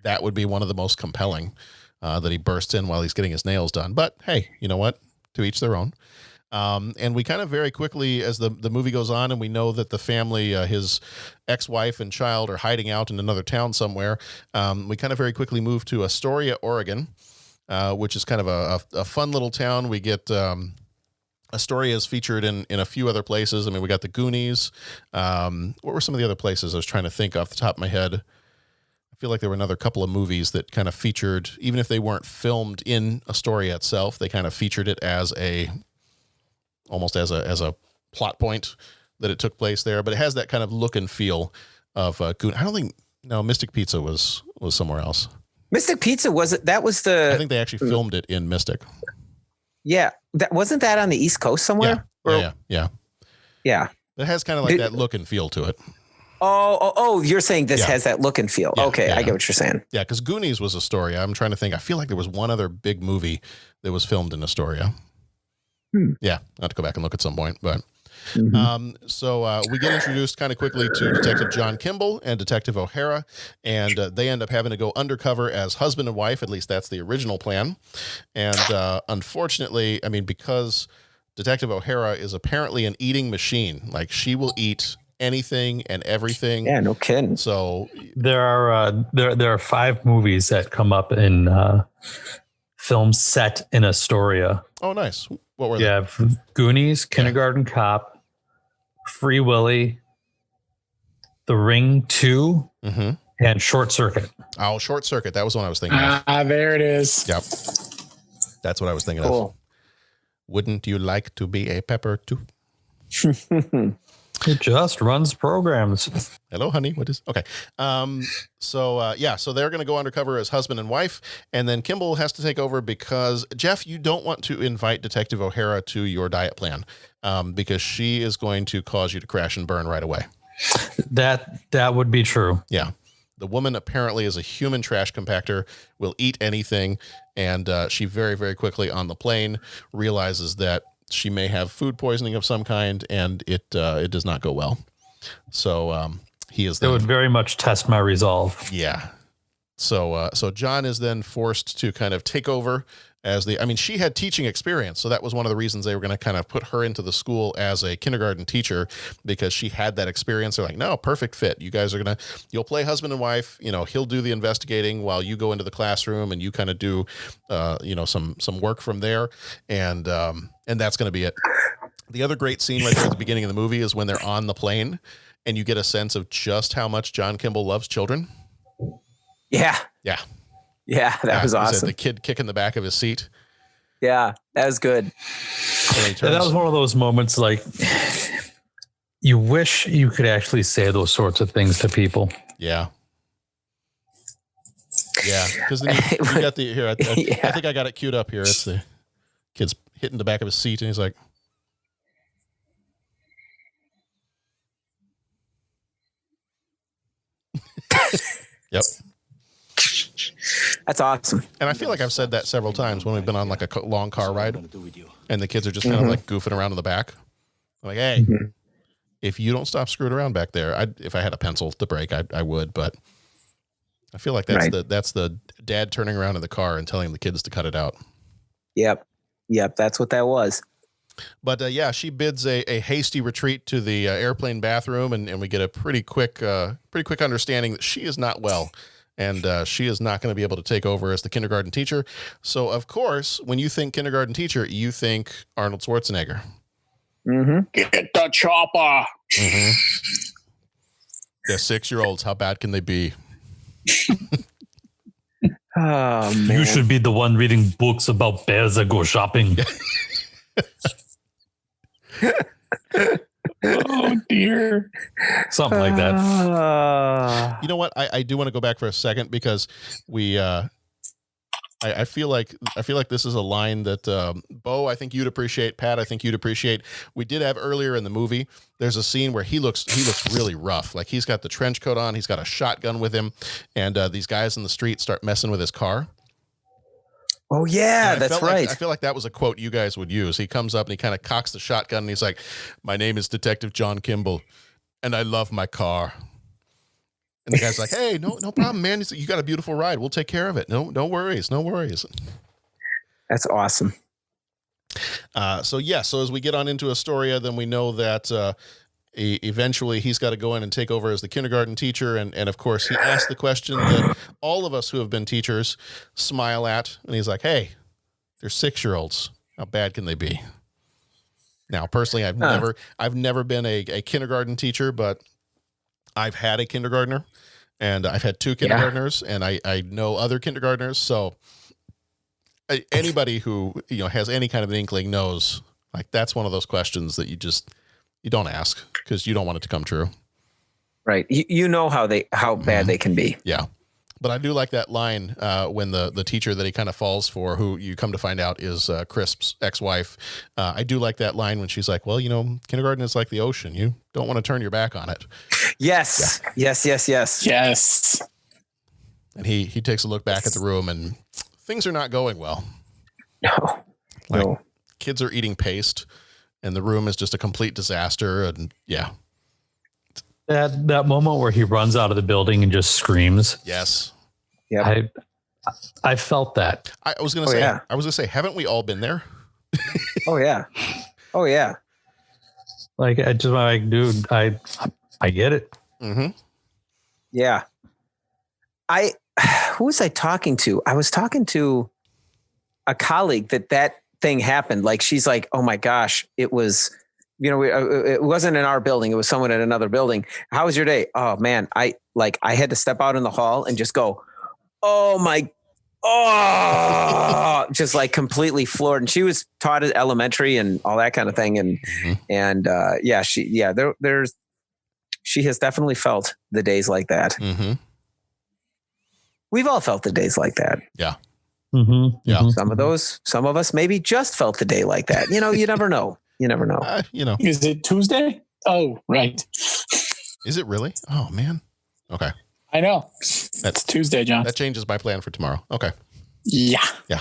that would be one of the most compelling, that he bursts in while he's getting his nails done. But hey, you know what? To each their own. And we kind of very quickly, as the movie goes on, and we know that the family, his ex-wife and child, are hiding out in another town somewhere. We kind of very quickly move to Astoria, Oregon, which is kind of a fun little town. We get Astoria is featured in a few other places. I mean, we got the Goonies. What were some of the other places I was trying to think off the top of my head? I feel like there were another couple of movies that kind of featured, even if they weren't filmed in Astoria itself, they kind of featured it as almost as a plot point that it took place there, but it has that kind of look and feel of Goon. I don't think Mystic Pizza was somewhere else. Mystic Pizza I think they actually filmed it in Mystic. Yeah. Wasn't that on the East Coast somewhere? Yeah. It has kind of like that look and feel to it. Oh, you're saying this has that look and feel. Okay. I get what you're saying. Yeah. Cause Goonies was Astoria. I'm trying to think. I feel like there was one other big movie that was filmed in Astoria. Yeah, I'll have to go back and look at some point, but so we get introduced kind of quickly to Detective John Kimball and Detective O'Hara, and they end up having to go undercover as husband and wife. At least that's the original plan. And unfortunately, I mean, because Detective O'Hara is apparently an eating machine, like she will eat anything and everything. Yeah, no kidding. So there are 5 movies that come up in films set in Astoria. Oh, nice. What were they? You have Goonies, Kindergarten Cop, Free Willy, The Ring 2, and Short Circuit. Oh, Short Circuit. That was one I was thinking of. There it is. Yep. That's what I was thinking of. Wouldn't you like to be a pepper too? It just runs programs. Hello, honey. What is okay? So they're going to go undercover as husband and wife, and then Kimball has to take over because Jeff, you don't want to invite Detective O'Hara to your diet plan, because she is going to cause you to crash and burn right away. That would be true. Yeah. The woman apparently is a human trash compactor, will eat anything, and she very, very quickly on the plane realizes that she may have food poisoning of some kind, and it does not go well. So he is. It would very much test my resolve. Yeah. So John is then forced to kind of take over as she had teaching experience. So that was one of the reasons they were going to kind of put her into the school as a kindergarten teacher, because she had that experience. They're like, no, perfect fit. You guys are you'll play husband and wife, he'll do the investigating while you go into the classroom and you kind of do, some work from there. And that's going to be it. The other great scene right there at the beginning of the movie is when they're on the plane and you get a sense of just how much John Kimball loves children. Yeah. Yeah. Yeah, that was awesome. The kid kicking the back of his seat. Yeah, that was good. That was one of those moments like you wish you could actually say those sorts of things to people. Yeah. Yeah, because then you got the here. I think I got it queued up here. It's the kid's hitting the back of his seat, and he's like, "Yep." That's awesome. And I feel like I've said that several times when we've been on like a long car ride and the kids are just kind of like goofing around in the back. I'm like, hey, if you don't stop screwing around back there, if I had a pencil to break, I would, but I feel like that's the dad turning around in the car and telling the kids to cut it out. Yep. That's what that was. But she bids a hasty retreat to the airplane bathroom, and we get a pretty quick understanding that she is not well. And she is not going to be able to take over as the kindergarten teacher. So, of course, when you think kindergarten teacher, you think Arnold Schwarzenegger. Get the chopper. Yeah, 6-year-olds, how bad can they be? Oh, man. You should be the one reading books about bears that go shopping. Oh, dear. Something like that. You know what? I do want to go back for a second because we I feel like this is a line that Bo, I think you'd appreciate. Pat, I think you'd appreciate. We did have earlier in the movie. There's a scene where he looks really rough. Like he's got the trench coat on, he's got a shotgun with him, and these guys in the street start messing with his car. Oh yeah, that's right. I feel like that was a quote you guys would use. He comes up and he kind of cocks the shotgun and he's like, "My name is Detective John Kimball, and I love my car." And the guy's like, "Hey, no problem, man. You got a beautiful ride. We'll take care of it. No worries. That's awesome. So as we get on into Astoria, then we know that eventually he's got to go in and take over as the kindergarten teacher. And of course, he asked the question that all of us who have been teachers smile at. And he's like, "Hey, they're 6-year-olds. How bad can they be?" Now, personally, I've never been a kindergarten teacher, but I've had a kindergartner, and I've had 2 kindergartners, and I know other kindergartners. So anybody who has any kind of an inkling knows, like, that's one of those questions that you don't ask because you don't want it to come true. Right. You know how bad they can be. Yeah. But I do like that line when the teacher that he kind of falls for, who you come to find out is Crisp's ex-wife. I do like that line when she's like, "Well, kindergarten is like the ocean. You don't want to turn your back on it." Yes. Yeah. Yes. And he takes a look back at the room and things are not going well. No. Kids are eating paste and the room is just a complete disaster. And yeah. That moment where he runs out of the building and just screams. Yes. Yeah. I felt that. I was going to say, haven't we all been there? Oh yeah. Like, I just like, dude, I get it. Mm-hmm. Yeah. Who was I talking to? I was talking to a colleague that thing happened. Like, she's like, "Oh my gosh, it was, it wasn't in our building. It was someone in another building. How was your day?" "Oh man, I had to step out in the hall and just go, just like completely floored." And she was taught at elementary and all that kind of thing. And, she has definitely felt the days like that. Mm-hmm. We've all felt the days like that. Yeah. Mm-hmm. Yeah. Some of us maybe just felt the day like that. You never know. You never know. Is it Tuesday? Oh, right. Is it really? Oh man. Okay. I know. That's Tuesday, John. That changes my plan for tomorrow. Okay. Yeah. Yeah.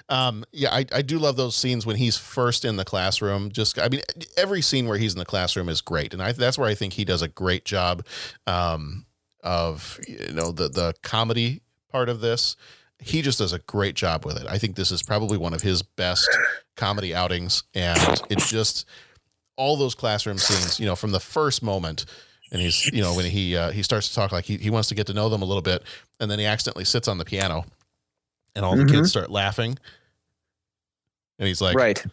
I do love those scenes when he's first in the classroom. Every scene where he's in the classroom is great. And that's where I think he does a great job of, the comedy part of this. He just does a great job with it. I think this is probably one of his best comedy outings. And it's just all those classroom scenes, from the first moment. And he's, when he starts to talk, like he wants to get to know them a little bit. And then he accidentally sits on the piano and all the kids start laughing. And he's like, right.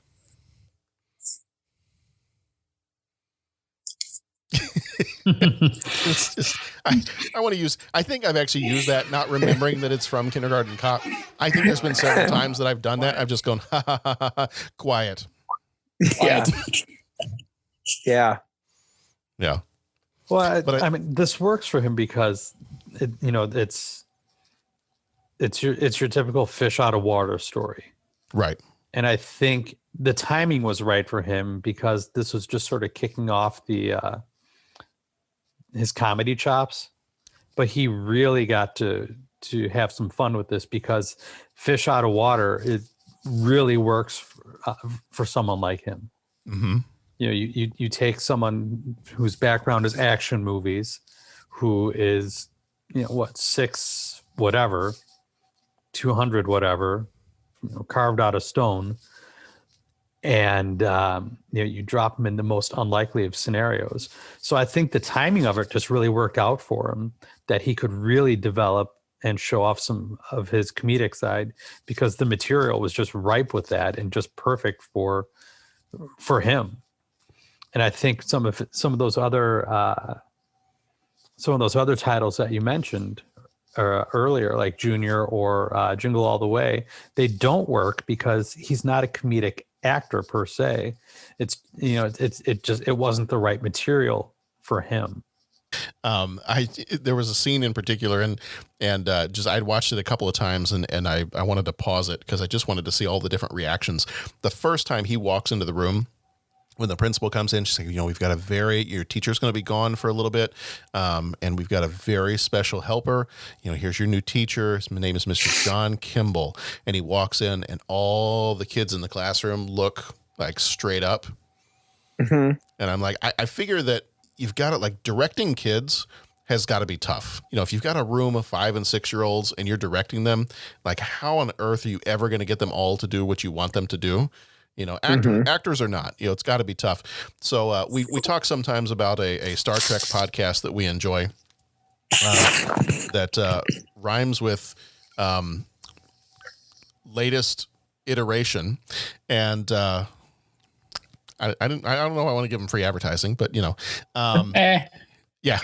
It's just, I want to use, I think I've actually used that, not remembering that it's from Kindergarten Cop. I think there's been several times that I've done that. I've just gone, ha, ha, ha, ha, ha, quiet. Yeah. Yeah. Yeah. Well, I mean, this works for him because it's your typical fish out of water story. Right. And I think the timing was right for him because this was just sort of kicking off his comedy chops, but he really got to have some fun with this because fish out of water, it really works for someone like him. Mm-hmm. You take someone whose background is action movies, who is, 6 whatever, 200 whatever, carved out of stone, and you drop him in the most unlikely of scenarios. So I think the timing of it just really worked out for him, that he could really develop and show off some of his comedic side because the material was just ripe with that and just perfect for him. And I think some of those other titles that you mentioned earlier, like Junior or Jingle All the Way, they don't work because he's not a comedic actor per se. It's, you know, it wasn't the right material for him. There was a scene in particular, and just I'd watched it a couple of times, and I wanted to pause it because I just wanted to see all the different reactions. The first time he walks into the room, when the principal comes in, she's like, you know, we've got your teacher's going to be gone for a little bit, and we've got a very special helper. You know, here's your new teacher. His name is Mr. John Kimball. And he walks in, and all the kids in the classroom look like straight up. Mm-hmm. And I'm like, I figure that you've got it, like, directing kids has got to be tough. You know, if you've got a room of 5 and 6 year olds and you're directing them, like, how on earth are you ever going to get them all to do what you want them to do? You know, actors are not. You know, it's got to be tough. So we talk sometimes about a Star Trek podcast that we enjoy that rhymes with latest iteration, and I don't know if I want to give them free advertising, but you know, yeah.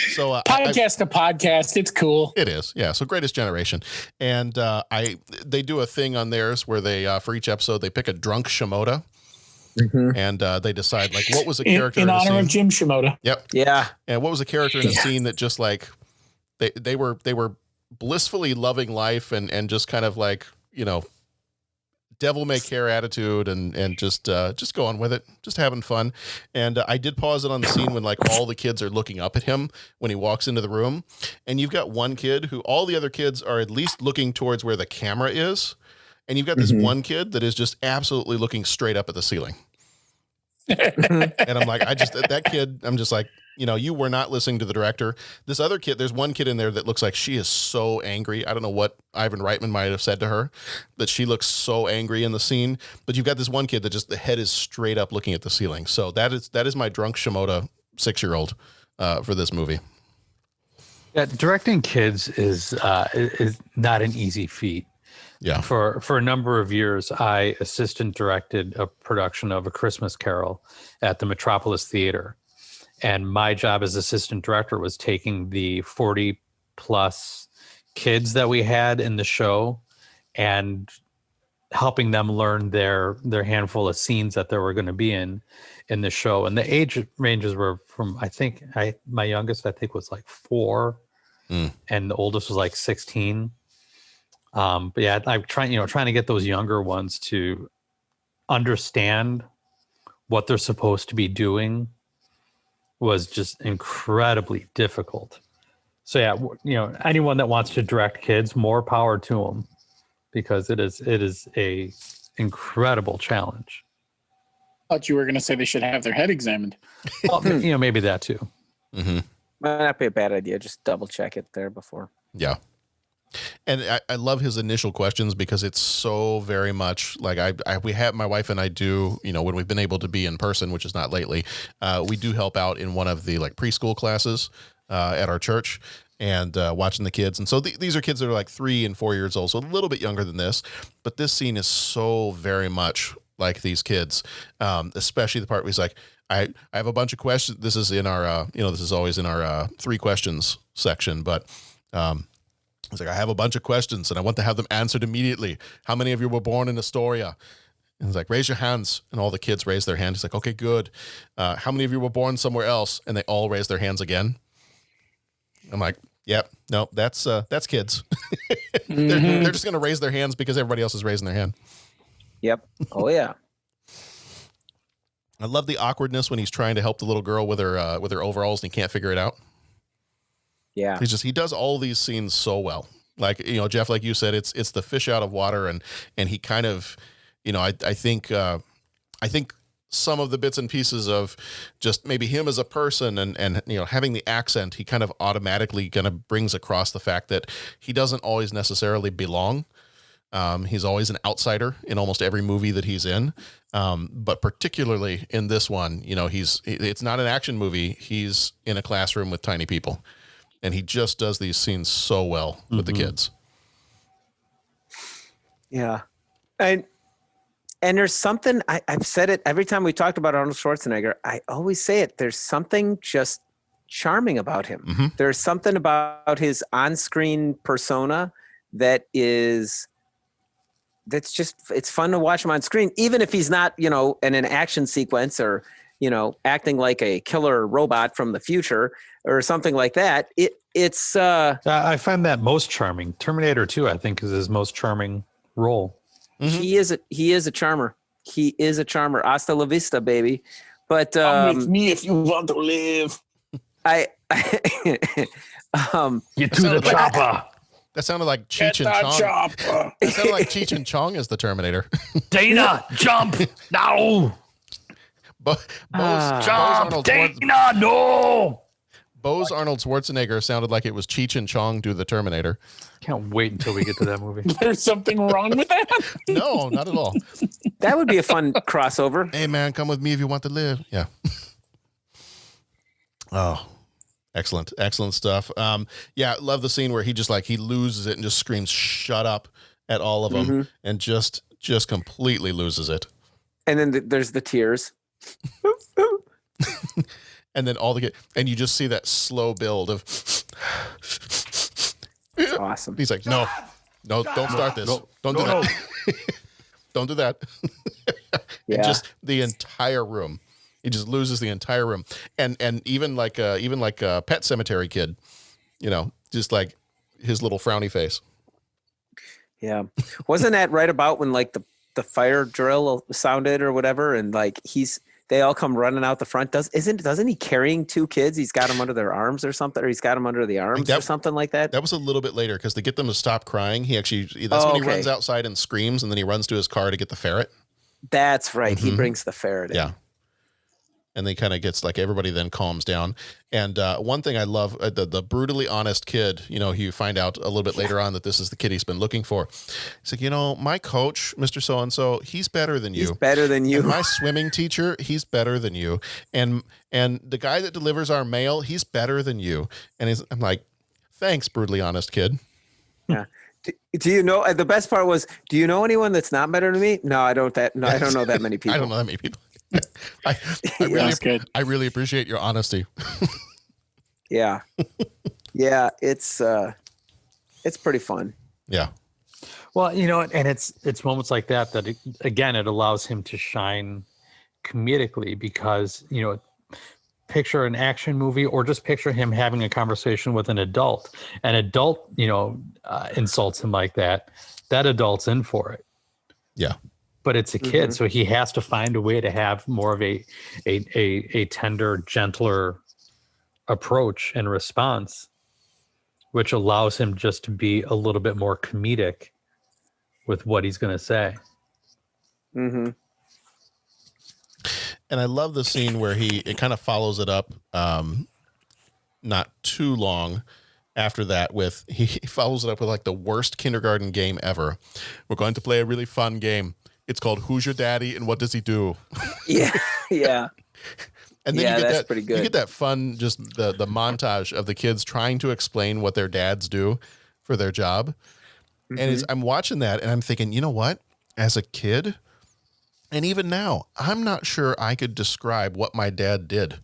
So podcast to podcast, it's cool. It is, yeah. So Greatest Generation, and they do a thing on theirs where they for each episode they pick a drunk Shimoda, and they decide like what was a character in honor scene. of Jim Shimoda. Yep. Yeah. And what was a character in a scene that just like they were blissfully loving life and just kind of like, you know, devil may care attitude and just going with it, just having fun. And I did pause it on the scene when like all the kids are looking up at him when he walks into the room, and you've got one kid who all the other kids are at least looking towards where the camera is, and you've got this one kid that is just absolutely looking straight up at the ceiling. And I'm like, that kid, I'm just like, you know, you were not listening to the director. This other kid, there's one kid in there that looks like she is so angry. I don't know what Ivan Reitman might have said to her, that she looks so angry in the scene. But you've got this one kid that just the head is straight up looking at the ceiling. So that is my drunk Shimoda 6-year-old for this movie. Yeah, directing kids is not an easy feat. Yeah. For a number of years, I assistant directed a production of A Christmas Carol at the Metropolis Theater. And my job as assistant director was taking the 40 plus kids that we had in the show and helping them learn their handful of scenes that they were going to be in the show. And the age ranges were from, my youngest, I think, was like 4 and the oldest was like 16. But yeah, I'm trying to get those younger ones to understand what they're supposed to be doing was just incredibly difficult. So yeah, you know, anyone that wants to direct kids, more power to them, because it is a incredible challenge. I thought you were going to say they should have their head examined. Well, you know, maybe that too. Might not be a bad idea. Just double check it there before. Yeah. And I love his initial questions because it's so very much like we have, my wife and I do, you know, when we've been able to be in person, which is not lately, we do help out in one of the like preschool classes at our church and watching the kids. And so these are kids that are like 3 and 4 years old, so a little bit younger than this. But this scene is so very much like these kids, especially the part where he's like, I have a bunch of questions. This is in our, you know, this is always in our 3 questions section, but it's like, I have a bunch of questions and I want to have them answered immediately. How many of you were born in Astoria? And he's like, raise your hands. And all the kids raise their hands. He's like, okay, good. How many of you were born somewhere else? And they all raise their hands again. I'm like, yep, no, that's kids. They're just going to raise their hands because everybody else is raising their hand. Yep. Oh yeah. I love the awkwardness when he's trying to help the little girl with her overalls and he can't figure it out. Yeah. He does all these scenes so well. Like, you know, Jeff, like you said, it's the fish out of water, and he kind of, you know, I think some of the bits and pieces of just maybe him as a person and you know, having the accent, he kind of automatically kind of brings across the fact that he doesn't always necessarily belong. He's always an outsider in almost every movie that he's in. But particularly in this one, you know, it's not an action movie. He's in a classroom with tiny people. And he just does these scenes so well with the kids. Yeah. And there's something, I've said it every time we talked about Arnold Schwarzenegger, I always say it. There's something just charming about him. There's something about his on-screen persona that is that's just, it's fun to watch him on screen, even if he's not, in an action sequence or, acting like a killer robot from the future or something like that. It's I find that most charming. Terminator 2, I think, is his most charming role. Mm-hmm. He is a charmer. He is a charmer. Hasta la vista, baby. But come with me if you want to live. Get to the chopper. That sounded like Cheech and Chong. That sounded like Cheech and Chong as the Terminator. Dana, jump now. Jump, Dana, no. Bose Arnold Schwarzenegger sounded like it was Cheech and Chong do the Terminator. Can't wait until we get to that movie. There's something wrong with that? No, not at all. That would be a fun crossover. Hey, man, come with me if you want to live. Yeah. Oh, excellent. Excellent stuff. Yeah, love the scene where he just he loses it and just screams, "Shut up," at all of them and just completely loses it. And then there's the tears. And then and you just see that slow build of. It's awesome. He's like, no, don't start this. Don't do that. Don't do that. Yeah. And just the entire room. He just loses the entire room. And even like a Pet Cemetery kid, just like his little frowny face. Yeah. Wasn't that right about when the fire drill sounded or whatever? And they all come running out the front. Doesn't he carrying two kids? He's got them under their arms or something, or he's got them under the arms or something like that. That was a little bit later because to get them to stop crying, that's when he runs outside and screams, and then he runs to his car to get the ferret. That's right. He brings the ferret in. Yeah. And they kind of gets everybody then calms down. And one thing I love, the brutally honest kid, you find out a little bit later on that this is the kid he's been looking for. He's like, my coach, Mr. So-and-so, he's better than you. He's better than you. And my swimming teacher, he's better than you. And the guy that delivers our mail, he's better than you. And I'm like, thanks, brutally honest kid. Yeah. Do you know, the best part was, do you know anyone that's not better than me? No, I don't. I don't know that many people. I don't know that many people. I really appreciate your honesty. Yeah. Yeah, it's pretty fun. Yeah. Well, and it's moments like that it allows him to shine comedically because, picture an action movie or just picture him having a conversation with an adult. An adult, insults him like that. That adult's in for it. Yeah. But it's a kid, so he has to find a way to have more of a tender, gentler approach and response, which allows him just to be a little bit more comedic with what he's going to say. Mm-hmm. And I love the scene where it kind of follows it up not too long after that with he follows it up with the worst kindergarten game ever. We're going to play a really fun game. It's called Who's Your Daddy and What Does He Do? Yeah, yeah. And then that's pretty good. You get that fun, just the montage of the kids trying to explain what their dads do for their job. Mm-hmm. And I'm watching that and I'm thinking, you know what? As a kid, and even now, I'm not sure I could describe what my dad did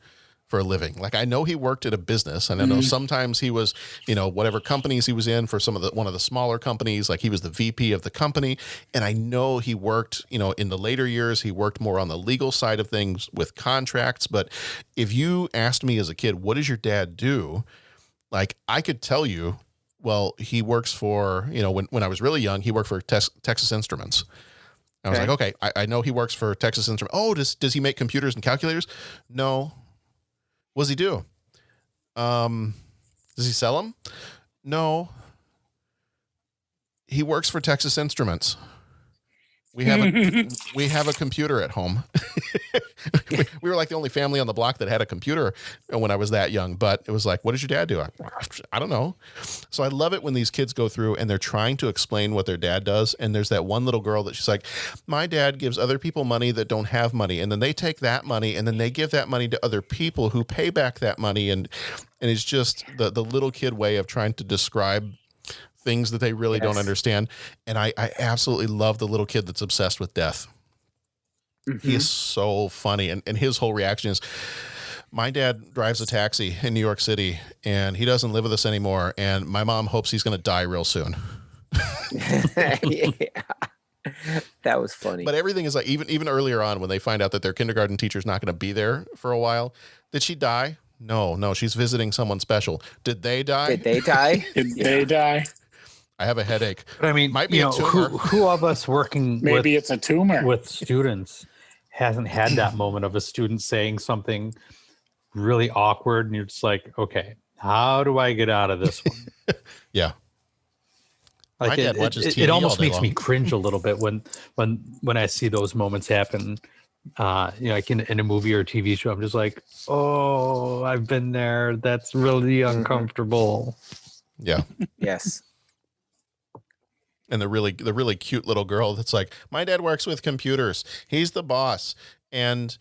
for a living. I know he worked at a business, and I know sometimes he was, whatever companies he was in for one of the smaller companies, he was the VP of the company. And I know he worked, in the later years, he worked more on the legal side of things with contracts. But if you asked me as a kid, what does your dad do? I could tell you, well, he works for, when I was really young, he worked for Texas Instruments. I was like, okay, I know he works for Texas Instruments. Oh, does he make computers and calculators? No. What does he do? Does he sell them? No. He works for Texas Instruments. We have a computer at home. we were the only family on the block that had a computer when I was that young. But it was what does your dad do? I don't know. So I love it when these kids go through and they're trying to explain what their dad does. And there's that one little girl that she's like, my dad gives other people money that don't have money. And then they take that money and then they give that money to other people who pay back that money. And it's just the little kid way of trying to describe things that they really don't understand. And I absolutely love the little kid that's obsessed with death. Mm-hmm. He is so funny. And his whole reaction is, my dad drives a taxi in New York City and he doesn't live with us anymore. And my mom hopes he's going to die real soon. Yeah. That was funny. But everything is like even earlier on when they find out that their kindergarten teacher's not going to be there for a while. Did she die? No, she's visiting someone special. Did they die? Did they die? Did they die? I have a headache. But I mean, might be a tumor. Who of us working Maybe it's a tumor with students hasn't had that moment of a student saying something really awkward and you're just like, okay, how do I get out of this one? Yeah. Like My dad watches TV it almost all day makes long. me cringe a little bit when I see those moments happen. Like in a movie or a TV show, I'm just like, oh, I've been there. That's really uncomfortable. Yeah. Yes. And the really cute little girl that's like, my dad works with computers. He's the boss. And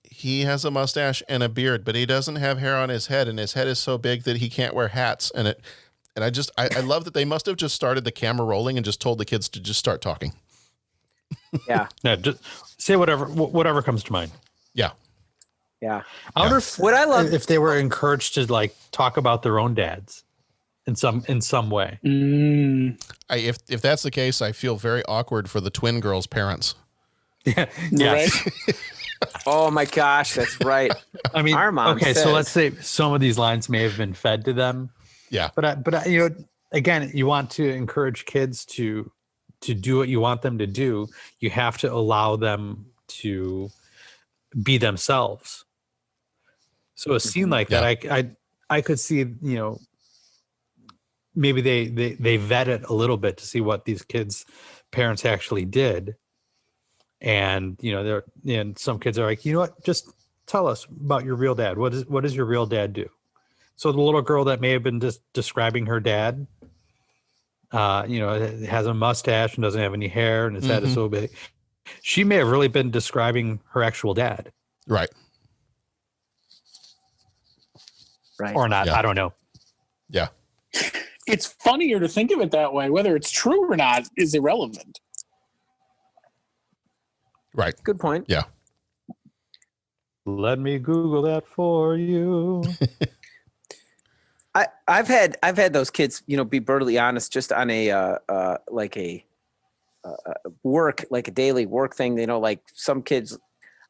he has a mustache and a beard, but he doesn't have hair on his head. And his head is so big that he can't wear hats. And I love that they must have just started the camera rolling and just told the kids to just start talking. Yeah. No, just say whatever comes to mind. Yeah. Yeah. I wonder if they were encouraged to like talk about their own dads in some way. If that's the case, I feel very awkward for the twin girls' parents. Yeah. Right? Oh my gosh, that's right. I mean, our mom okay, says, so let's say some of these lines may have been fed to them. Yeah. But you know, again, you want to encourage kids to do what you want them to do. You have to allow them to be themselves. So a scene like that, I could see, you know, maybe they vet it a little bit to see what these kids' parents actually did. And, you know, and some kids are like, you know what, just tell us about your real dad. What does your real dad do? So the little girl that may have been just describing her dad, you know, has a mustache and doesn't have any hair and his head is so big. She may have really been describing her actual dad. Right. Right. Or not. Yeah. I don't know. Yeah. It's funnier to think of it that way. Whether it's true or not is irrelevant. Right. Good point. Yeah. Let me Google that for you. I've had those kids, you know, be brutally honest, just on a work, like a daily work thing. You know, like some kids,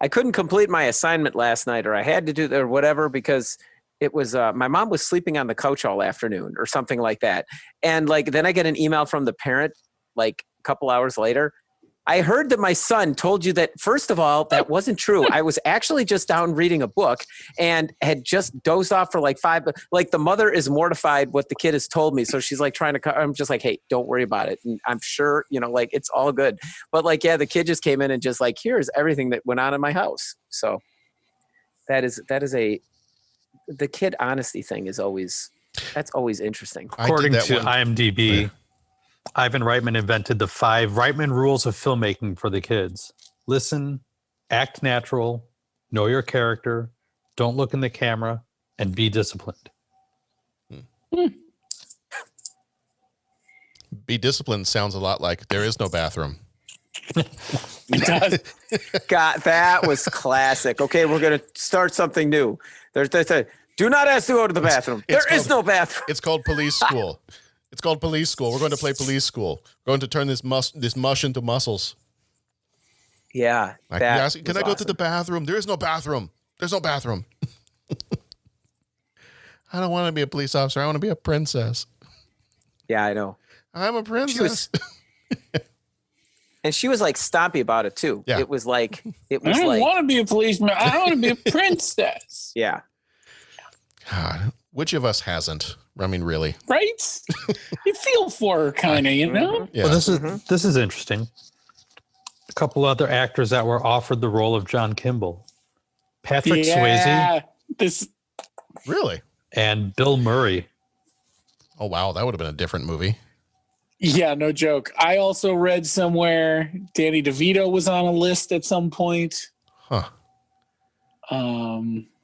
I couldn't complete my assignment last night, or I had to do or whatever because it was my mom was sleeping on the couch all afternoon or something like that. And like then I get an email from the parent like a couple hours later. I heard that my son told you that, first of all, that wasn't true. I was actually just down reading a book and had just dozed off for like 5. Like the mother is mortified what the kid has told me. So she's like trying to, I'm just like, hey, don't worry about it. And I'm sure, you know, like it's all good. But like, yeah, the kid just came in and just like, here's everything that went on in my house. So that is the kid honesty thing is always, that's always interesting. According to IMDb, Ivan Reitman invented the 5 Reitman rules of filmmaking for the kids. Listen, act natural, know your character, don't look in the camera, and be disciplined. Be disciplined sounds a lot like there is no bathroom. God, that was classic. Okay, we're going to start something new. There's do not ask to go to the bathroom. There is no bathroom. It's called police school. It's called police school. We're going to play police school. We're going to turn this mush into muscles. Yeah. Can I go to the bathroom? There is no bathroom. There's no bathroom. I don't want to be a police officer. I want to be a princess. Yeah, I know. I'm a princess. And she was like stompy about it too. Yeah. It was like I don't want to be a policeman. I want to be a princess. Yeah. God, which of us hasn't? I mean, really? Right? You feel for her, kind of, you know? Yeah. Well, this is interesting. A couple other actors that were offered the role of John Kimball. Patrick Swayze. Really? And Bill Murray. Oh, wow. That would have been a different movie. Yeah, no joke. I also read somewhere Danny DeVito was on a list at some point. Huh.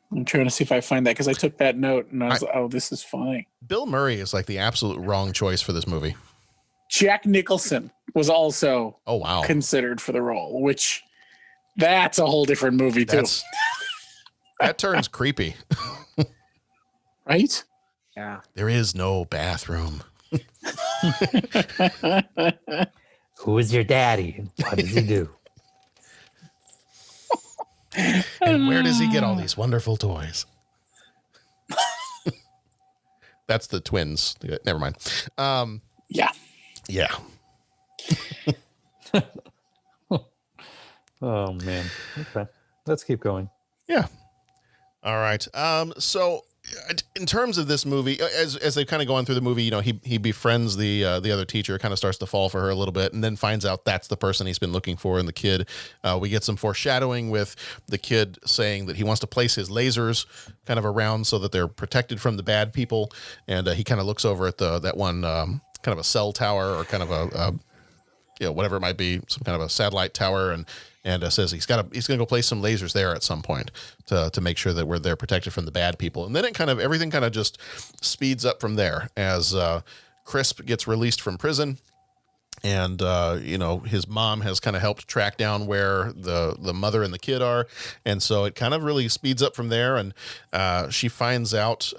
I'm trying to see if I find that because I took that note and I was like, oh, this is funny. Bill Murray is like the absolute wrong choice for this movie. Jack Nicholson was also wow considered for the role, which that's a whole different movie too. That turns creepy. Right? Yeah. There is no bathroom. Who is your daddy? What does he do? And where does he get all these wonderful toys? That's the twins. Never mind. Yeah. Yeah. Oh man. Okay. Let's keep going. Yeah. All right. So in terms of this movie, as they're kind of going through the movie, he befriends the other teacher, kind of starts to fall for her a little bit, and then finds out that's the person he's been looking for in the kid. We get some foreshadowing with the kid saying that he wants to place his lasers kind of around so that they're protected from the bad people. And he kind of looks over at that one kind of a cell tower or kind of a whatever it might be, some kind of a satellite tower, and says he's going to go place some lasers there at some point to make sure that they're protected from the bad people. And then everything kind of just speeds up from there as Crisp gets released from prison. And, his mom has kind of helped track down where the mother and the kid are. And so it kind of really speeds up from there. And she finds out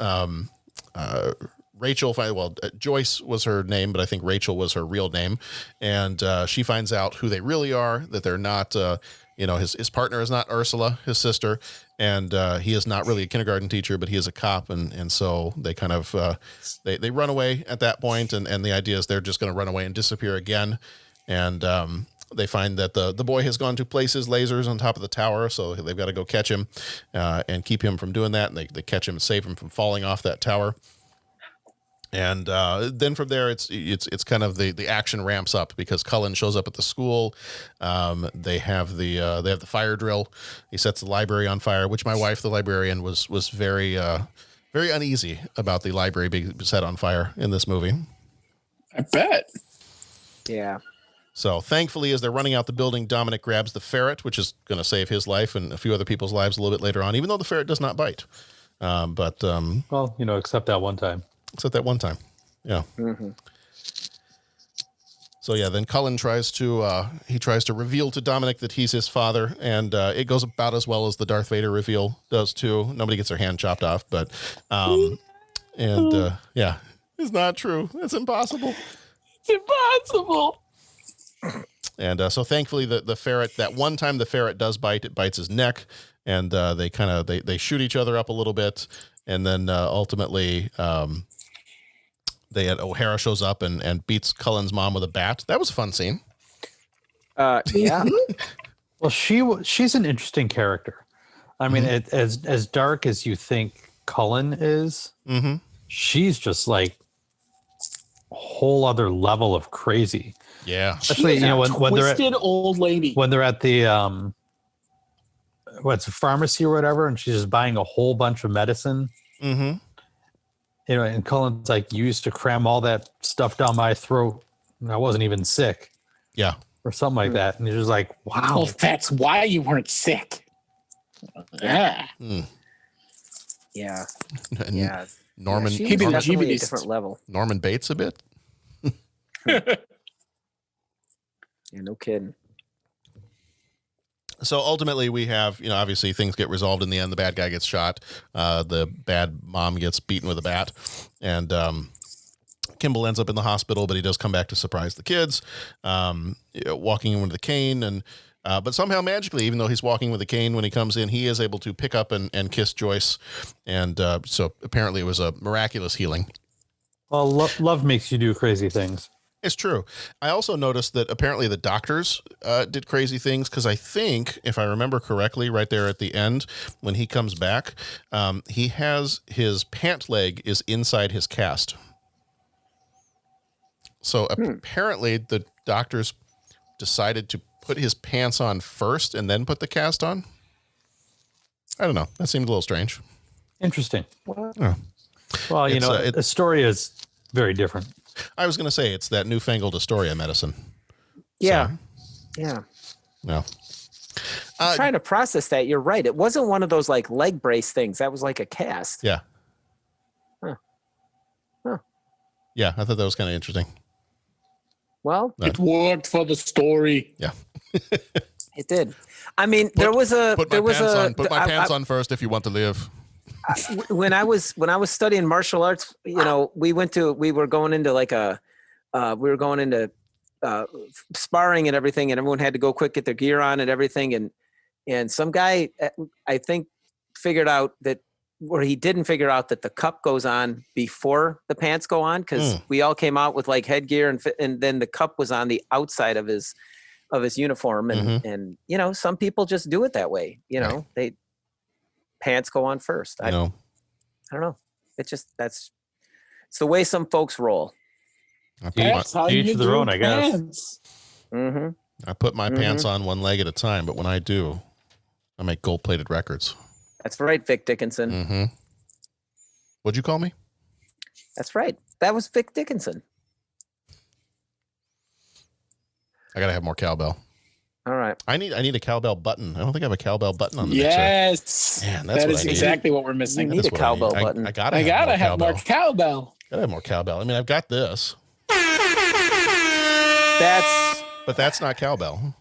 Rachel, Joyce was her name, but I think Rachel was her real name. And she finds out who they really are, that they're not, his partner is not Ursula, his sister, and he is not really a kindergarten teacher, but he is a cop. And so they kind of, they run away at that point, and the idea is they're just going to run away and disappear again. And they find that the boy has gone to place his lasers on top of the tower, so they've got to go catch him and keep him from doing that. And they catch him and save him from falling off that tower. And then from there, it's kind of the action ramps up because Cullen shows up at the school. They have the fire drill. He sets the library on fire, which my wife, the librarian, was very very uneasy about the library being set on fire in this movie. I bet. Yeah. So thankfully, as they're running out the building, Dominic grabs the ferret, which is going to save his life and a few other people's lives a little bit later on, even though the ferret does not bite. Except that one time. Except that one time. Yeah. Mm-hmm. So yeah, then Cullen tries to reveal to Dominic that he's his father, and it goes about as well as the Darth Vader reveal does too. Nobody gets their hand chopped off, but yeah, it's not true. It's impossible. It's impossible. And so thankfully the ferret, that one time the ferret does bite, it bites his neck, and they shoot each other up a little bit, and then ultimately O'Hara shows up and beats Cullen's mom with a bat. That was a fun scene. Yeah. Well, she's an interesting character. I mean, as dark as you think Cullen is, she's just like a whole other level of crazy. Yeah. Especially, when they're at, old lady. When they're at the what's a pharmacy or whatever, and she's just buying a whole bunch of medicine. Mm-hmm. And Cullen's like, you used to cram all that stuff down my throat, and I wasn't even sick. Yeah. Or something like that. And you're just like, wow. Well, that's why you weren't sick. Yeah. Yeah. Yeah. Norman. Yeah, she's definitely a different level. Norman Bates a bit. Yeah, no kidding. So ultimately we have, obviously things get resolved in the end. The bad guy gets shot. The bad mom gets beaten with a bat, and Kimball ends up in the hospital, but he does come back to surprise the kids, walking in with the cane. And but somehow magically, even though he's walking with a cane when he comes in, he is able to pick up and kiss Joyce. And so apparently it was a miraculous healing. Well, love makes you do crazy things. It's true. I also noticed that apparently the doctors did crazy things, because I think, if I remember correctly, right there at the end, when he comes back, he has his pant leg is inside his cast. So apparently the doctors decided to put his pants on first and then put the cast on. I don't know. That seemed a little strange. Interesting. Yeah. Well, Astoria is very different. I was going to say, it's that newfangled Astoria medicine. Yeah. So, yeah. No. I'm trying to process that. You're right. It wasn't one of those like leg brace things. That was like a cast. Yeah. Huh. Yeah, I thought that was kind of interesting. Well, it worked for the story. Yeah. It did. I mean, there was a put my pants on first if you want to live. When I was studying martial arts, we were going into sparring and everything, and everyone had to go quick, get their gear on and everything. And some guy, I think, figured out that, or he didn't figure out that the cup goes on before the pants go on, because we all came out with like headgear, and then the cup was on the outside of his uniform, and you know, some people just do it that way. You know, they pants go on first. I don't know. It's just it's the way some folks roll. That's how you do own, I guess. pants. I put my pants on one leg at a time, but when I do, I make gold-plated records. That's right, Vic Dickinson. What'd you call me? That's right. That was Vic Dickinson. I gotta have more cowbell. All right. I need a cowbell button. I don't think I have a cowbell button on the Yes. mixer. Man, that's that what is I need. exactly what we're missing. You need a cowbell button. I gotta have more cowbell. Gotta have more cowbell. I mean, I've got this. But that's not cowbell.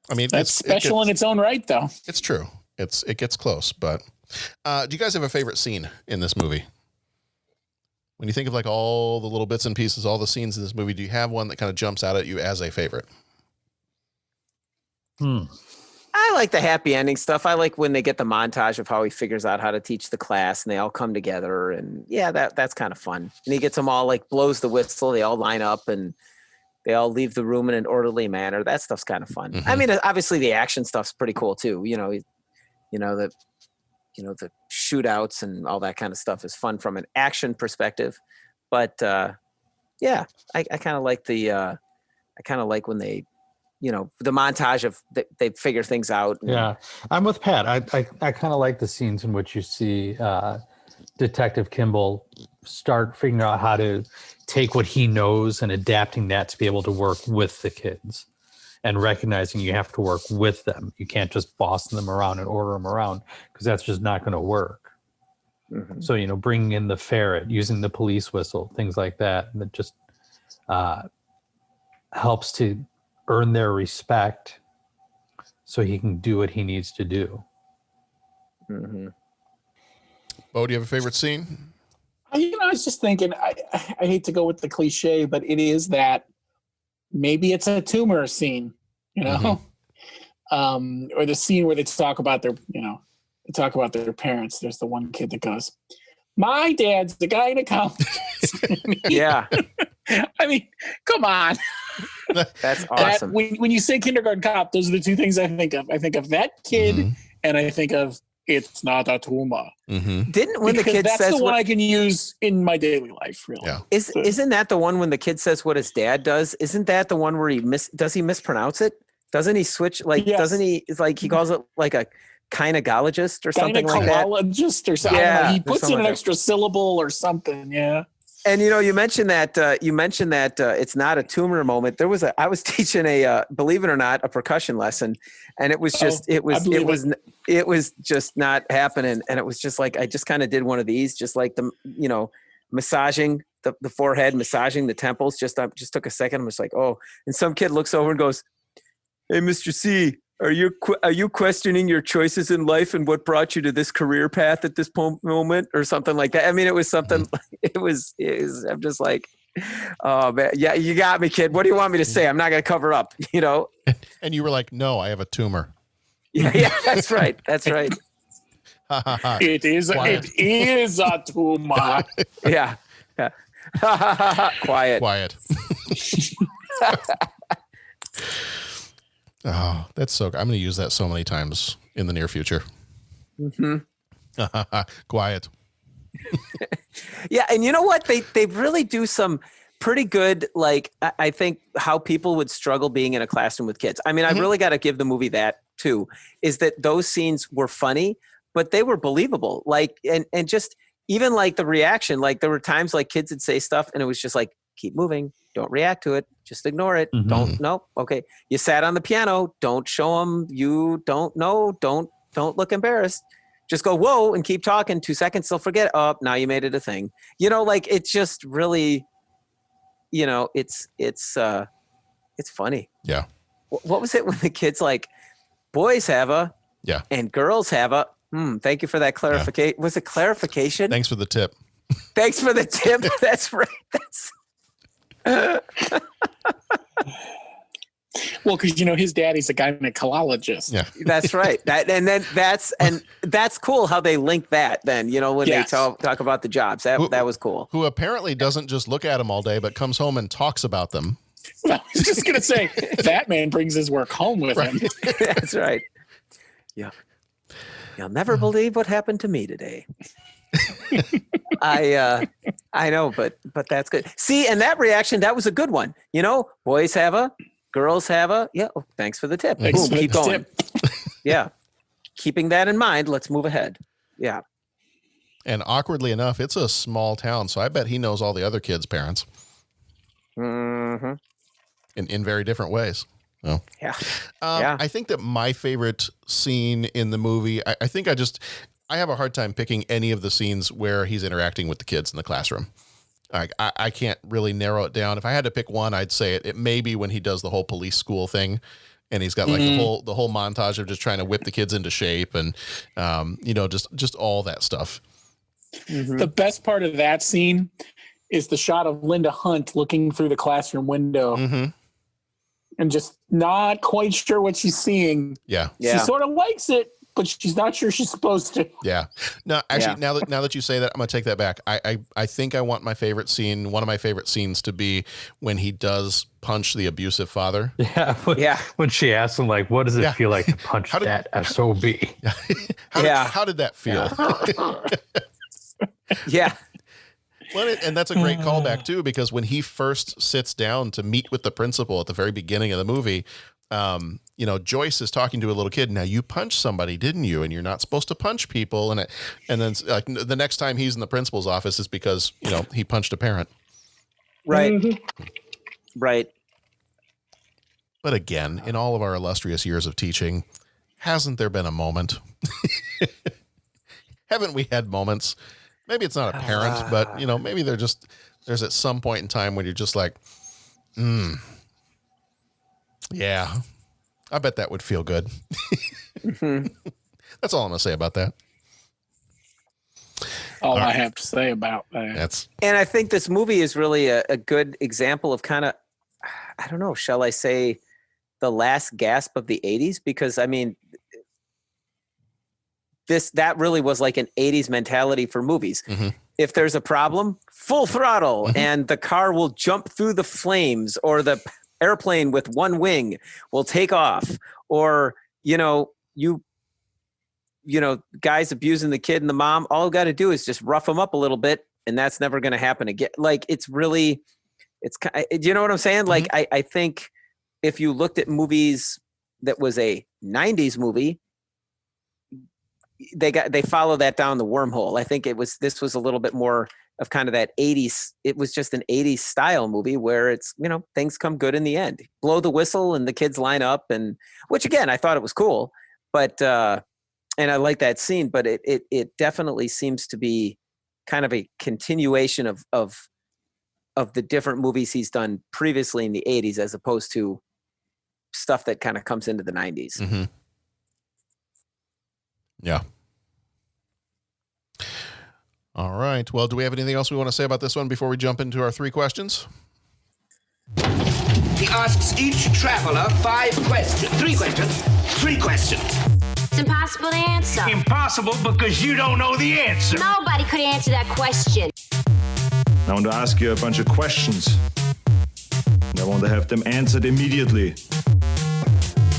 I mean, that's special in its own right, though. It's true. It gets close. But do you guys have a favorite scene in this movie? When you think of like all the little bits and pieces, all the scenes in this movie, do you have one that kind of jumps out at you as a favorite? I like the happy ending stuff. I like when they get the montage of how he figures out how to teach the class, and they all come together, and yeah, that's kind of fun. And he gets them all, like, blows the whistle. They all line up and they all leave the room in an orderly manner. That stuff's kind of fun. I mean, obviously the action stuff's pretty cool too. The shootouts and all that kind of stuff is fun from an action perspective. But yeah, I kind of like when they, the montage of they figure things out. Yeah, I'm with Pat. I kind of like the scenes in which you see Detective Kimball start figuring out how to take what he knows and adapting that to be able to work with the kids, and recognizing you have to work with them. You can't just boss them around and order them around, because that's just not going to work. So, bringing in the ferret, using the police whistle, things like that just helps to earn their respect so he can do what he needs to do. Bo, do you have a favorite scene? I was just thinking, I hate to go with the cliche, but it is that maybe it's a tumor scene, or the scene where they talk about their parents. There's the one kid that goes, "My dad's the gynecologist." Yeah. I mean, come on. That's awesome. When you say Kindergarten Cop, those are the two things I think of. I think of that kid, and I think of it's not a tumor. Didn't when the kid that's says the one I can use in my daily life, really. Yeah. Isn't that the one when the kid says what his dad does? Isn't that the one where does he mispronounce it? Doesn't he switch? Like, doesn't he? It's like he calls it like a gynecologist or something like that. Gynecologist or something. Yeah, he puts in an extra syllable or something. Yeah. And you mentioned that it's not a tumor moment. I was teaching believe it or not, a percussion lesson, and it was just it was just not happening. And it was just like I just kind of did one of these, just like the massaging the forehead, massaging the temples. Just took a second. I was like, oh, and some kid looks over and goes, "Hey, Mr. C, are you questioning your choices in life and what brought you to this career path at this moment?" or something like that. I mean, it was something. It was. I'm just like, oh man, yeah, you got me, kid. What do you want me to say? I'm not going to cover up, And you were like, "No, I have a tumor." Yeah, that's right. That's right. It is a tumor. Yeah. Quiet. Oh, that's so. I'm going to use that so many times in the near future. Quiet. Yeah, and you know what? They really do some pretty good, like, I think how people would struggle being in a classroom with kids. I mean, I really got to give the movie that too, is that those scenes were funny, but they were believable. Like, and just even like the reaction, like there were times like kids would say stuff and it was just like, keep moving. Don't react to it. Just ignore it. Okay. You sat on the piano. Don't show them. You don't know. Don't look embarrassed. Just go, whoa, and keep talking. 2 seconds, they'll forget. Oh, now you made it a thing. Like it's just really, it's funny. Yeah. What was it when the kids like, boys have a, and girls have a, thank you for that clarification. Yeah. Was it clarification? Thanks for the tip. Thanks for the tip. That's right. Well, because his daddy's a gynecologist. Yeah, that's right. That's cool how they link that. Then when they talk about the jobs, that was cool. Who apparently doesn't just look at them all day, but comes home and talks about them. I was just gonna say that man brings his work home with him. That's right. Yeah, you'll never believe what happened to me today. I know, but that's good. See, and that reaction, that was a good one. Boys have a, girls have a. Yeah. Oh, thanks for the tip. Boom, keep going. Yeah. Keeping that in mind, let's move ahead. Yeah. And awkwardly enough, it's a small town, so I bet he knows all the other kids' parents. Mm-hmm. In very different ways. Oh. Yeah. I think that my favorite scene in the movie, I think I have a hard time picking any of the scenes where he's interacting with the kids in the classroom. I can't really narrow it down. If I had to pick one, I'd say it may be when he does the whole police school thing, and he's got like the whole montage of just trying to whip the kids into shape, and just all that stuff. Mm-hmm. The best part of that scene is the shot of Linda Hunt looking through the classroom window. Mm-hmm. And just not quite sure what she's seeing. Yeah. She sort of likes it, but she's not sure she's supposed to. Yeah. No, actually, now that you say that, I'm going to take that back. I think I want my favorite scene, one of my favorite scenes, to be when he does punch the abusive father. Yeah. When she asks him, like, what does it feel like to punch that SOB? How did that feel? Yeah. Well, and that's a great callback too, because when he first sits down to meet with the principal at the very beginning of the movie, Joyce is talking to a little kid. Now, you punched somebody, didn't you? And you're not supposed to punch people. And then the next time he's in the principal's office is because he punched a parent. Right. Mm-hmm. Right. But again, in all of our illustrious years of teaching, hasn't there been a moment? Haven't we had moments? Maybe it's not apparent, but maybe there's at some point in time when you're just like, yeah, I bet that would feel good. Mm-hmm. That's all I'm gonna say about that. All I have to say about that. And I think this movie is really a good example of kind of, I don't know, shall I say, the last gasp of the 80s? Because I mean, that really was like an 80s mentality for movies. Mm-hmm. If there's a problem, full throttle, and the car will jump through the flames, or the airplane with one wing will take off, or guys abusing the kid and the mom, all you got to do is just rough them up a little bit, and that's never going to happen again. Like, it's really, do you know what I'm saying? Mm-hmm. Like, I think if you looked at movies that was a 90s movie, they follow that down the wormhole. I think this was a little bit more of kind of that 80s. It was just an 80s style movie where it's, things come good in the end. Blow the whistle and the kids line up, and which again, I thought it was cool, but and I like that scene, but it definitely seems to be kind of a continuation of the different movies he's done previously in the 80s, as opposed to stuff that kind of comes into the 90s. Mm-hmm. Yeah. All right. Well, do we have anything else we want to say about this one before we jump into our 3 questions? He asks each traveler 5 questions. 3 questions. 3 questions. It's impossible to answer. Impossible because you don't know the answer. Nobody could answer that question. I want to ask you a bunch of questions. I want to have them answered immediately.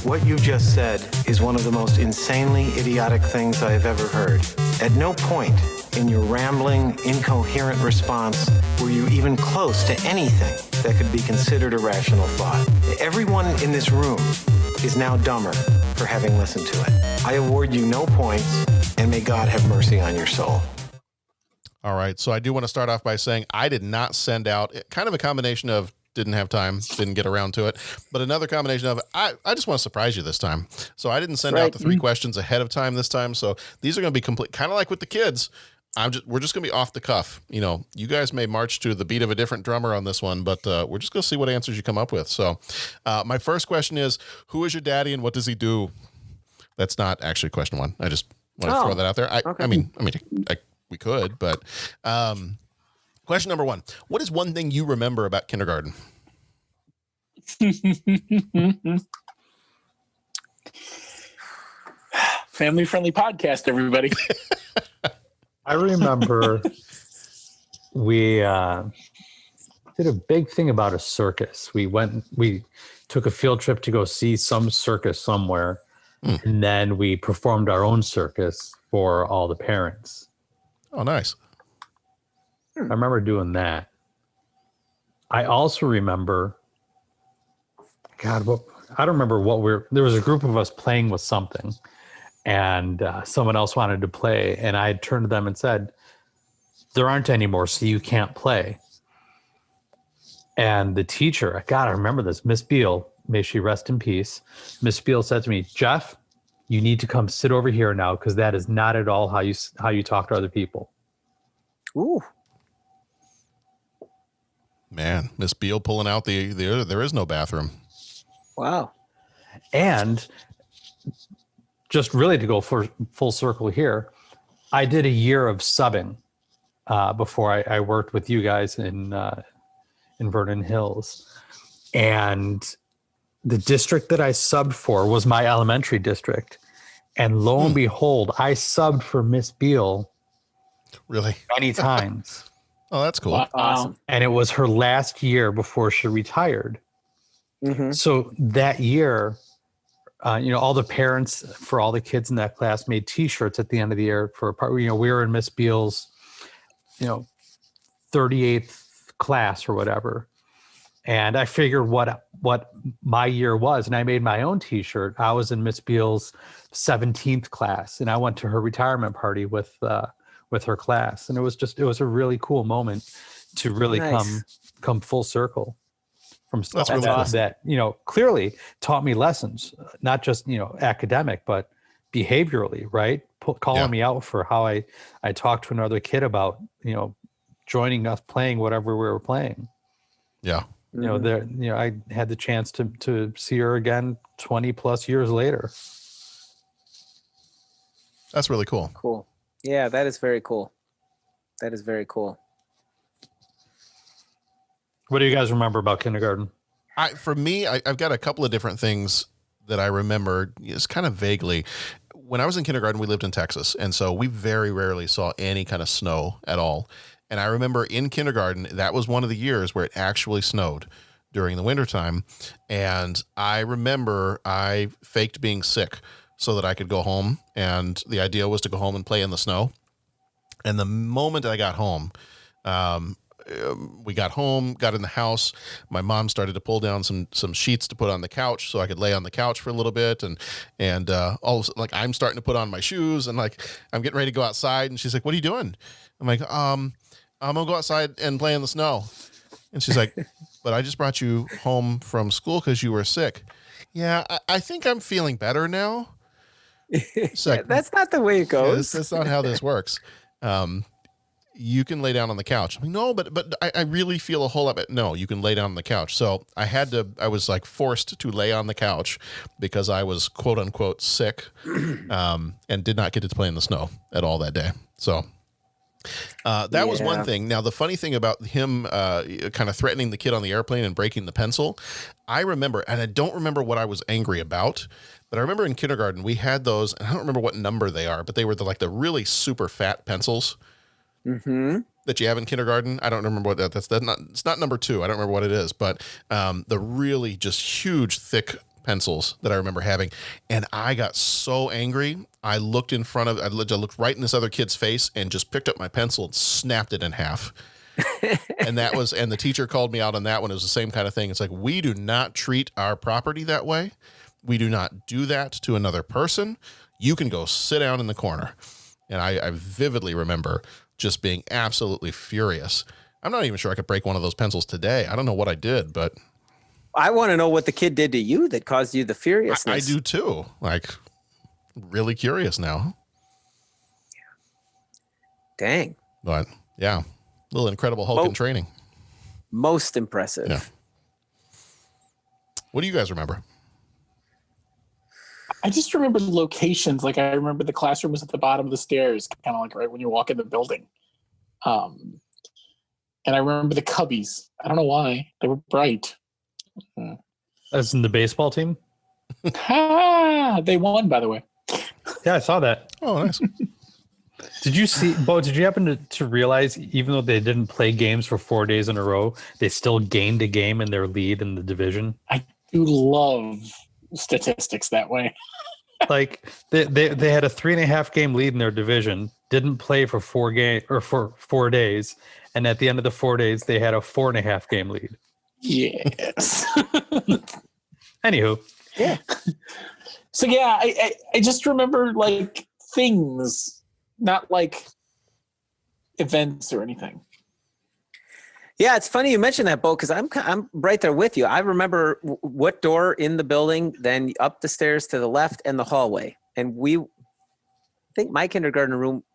What you just said is one of the most insanely idiotic things I have ever heard. At no point in your rambling, incoherent response were you even close to anything that could be considered a rational thought. Everyone in this room is now dumber for having listened to it. I award you no points, and may God have mercy on your soul. All right. So I do want to start off by saying I did not send out, kind of a combination of didn't have time, didn't get around to it, but another combination of I just want to surprise you this time. So I didn't send out the 3 questions ahead of time this time. So these are going to be complete, kind of like with the kids. We're just going to be off the cuff. You guys may march to the beat of a different drummer on this one, but we're just going to see what answers you come up with. So my first question is, who is your daddy and what does he do? That's not actually question 1. I just want to throw that out there. We could, but Question number 1. What is one thing you remember about kindergarten? Family-friendly podcast, everybody. I remember we did a big thing about a circus. We took a field trip to go see some circus somewhere, and then we performed our own circus for all the parents. Oh, nice. I remember doing that. I also remember, I don't remember there was a group of us playing with something, and someone else wanted to play, and I had turned to them and said, there aren't any more, so you can't play. And the teacher, God, I remember this, Miss Beal, may she rest in peace. Miss Beal said to me, Jeff, you need to come sit over here now, because that is not at all how you talk to other people. Ooh. Man, Miss Beal pulling out there is no bathroom. Wow. And just really to go for full circle here, I did a year of subbing before I worked with you guys in Vernon Hills. And the district that I subbed for was my elementary district. And lo and behold, I subbed for Miss Beal really many times. Oh, that's cool. Awesome. And it was her last year before she retired. Mm-hmm. So that year, all the parents for all the kids in that class made T-shirts at the end of the year for a part. We were in Miss Beal's, 38th class or whatever. And I figured what my year was, and I made my own T-shirt. I was in Miss Beal's 17th class, and I went to her retirement party with her class, and it was a really cool moment to really come full circle from stuff That's really cool. that clearly taught me lessons, not just academic, but behaviorally, right? Calling me out for how I talked to another kid about joining us playing whatever we were playing. Yeah. I had the chance to see her again 20 plus years later. That's really cool. Cool. Yeah, that is very cool. That is very cool. What do you guys remember about kindergarten? For me, I've got a couple of different things that I remember, just kind of vaguely. When I was in kindergarten, we lived in Texas, and so we very rarely saw any kind of snow at all. And I remember in kindergarten, that was one of the years where it actually snowed during the wintertime. And I remember I faked being sick so that I could go home. And the idea was to go home and play in the snow. And the moment I got home, we got home, got in the house. My mom started to pull down some sheets to put on the couch so I could lay on the couch for a little bit. And all of a sudden, like, I'm starting to put on my shoes and like, I'm getting ready to go outside. And she's like, what are you doing? I'm like, I'm gonna go outside and play in the snow. And she's like, but I just brought you home from school because you were sick. Yeah, I think I'm feeling better now. Like, that's not the way it goes. That's not how this works. You can lay down on the couch. I'm like, no, but I really feel a whole lot better. No, you can lay down on the couch. So I was like forced to lay on the couch because I was quote unquote sick, and did not get to play in the snow at all that day. So that was one thing. Now, the funny thing about him kind of threatening the kid on the airplane and breaking the pencil, I remember, and I don't remember what I was angry about, but I remember in kindergarten we had those, and I don't remember what number they are, but they were the really super fat pencils that you have in kindergarten. I don't remember what that's not. It's not number 2. I don't remember what it is, but the really just huge, thick pencils that I remember having. And I got so angry. I looked looked right in this other kid's face and just picked up my pencil and snapped it in half. And the teacher called me out on that one. It was the same kind of thing. It's like, we do not treat our property that way. We do not do that to another person. You can go sit down in the corner. And I vividly remember just being absolutely furious. I'm not even sure I could break one of those pencils today. I don't know what I did, but I want to know what the kid did to you that caused you the furiousness. I do too. Like, really curious now. Dang. But yeah, little Incredible Hulk in training. Most impressive. Yeah. What do you guys remember? I just remember the locations. Like, I remember the classroom was at the bottom of the stairs, kind of like right when you walk in the building. And I remember the Cubbies. I don't know why. They were bright. As in the baseball team? They won, by the way. Yeah, I saw that. Oh, nice. Did you see, Bo, did you happen to realize even though they didn't play games for 4 days in a row, they still gained a game in their lead in the division? I do love statistics that way. Like they had a 3.5 game lead in their division, didn't play for 4 days, and at the end of the 4 days, they had a 4.5 game lead. Yes. Anywho. Yeah. So yeah, I just remember like things, not like events or anything. Yeah, it's funny you mentioned that, Bo, because I'm right there with you. I remember what door in the building, then up the stairs to the left, and the hallway. And I think my kindergarten room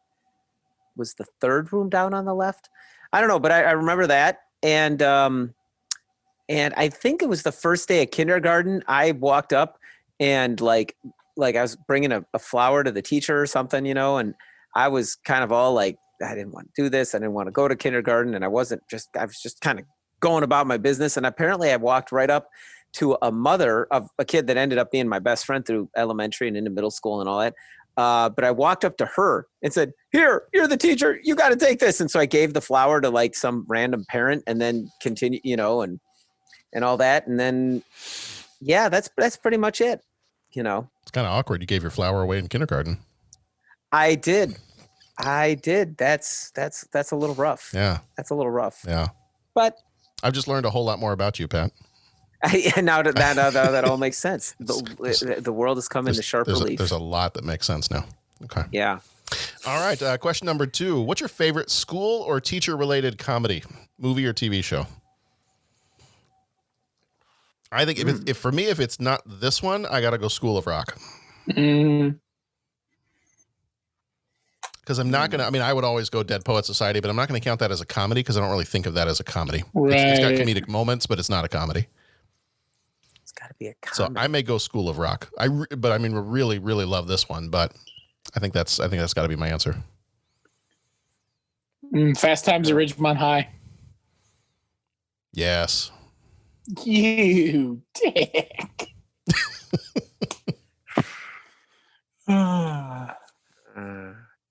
was the third room down on the left. I don't know, but I remember that. And I think it was the first day of kindergarten. I walked up and like I was bringing a flower to the teacher or something, and I was kind of all like, I didn't want to do this. I didn't want to go to kindergarten. And I was just kind of going about my business. And apparently I walked right up to a mother of a kid that ended up being my best friend through elementary and into middle school and all that. But I walked up to her and said, "Here, you're the teacher. You got to take this." And so I gave the flower to like some random parent and then continue, and all that. And then, yeah, that's pretty much it. It's kind of awkward. You gave your flower away in kindergarten. I did. That's a little rough. Yeah. That's a little rough. Yeah. But I've just learned a whole lot more about you, Pat. Now that all makes sense. The world has come into sharp relief. There's a lot that makes sense now. Okay. Yeah. All right. Question number 2. What's your favorite school or teacher related comedy, movie or TV show? I think if for me, if it's not this one, I got to go School of Rock. Because I'm not going to, I would always go Dead Poet Society, but I'm not going to count that as a comedy because I don't really think of that as a comedy. Right. It's got comedic moments, but it's not a comedy. It's got to be a comedy. So I may go School of Rock. We really, really love this one, but I think that's got to be my answer. Fast Times at Ridgemont High. Yes. You dick.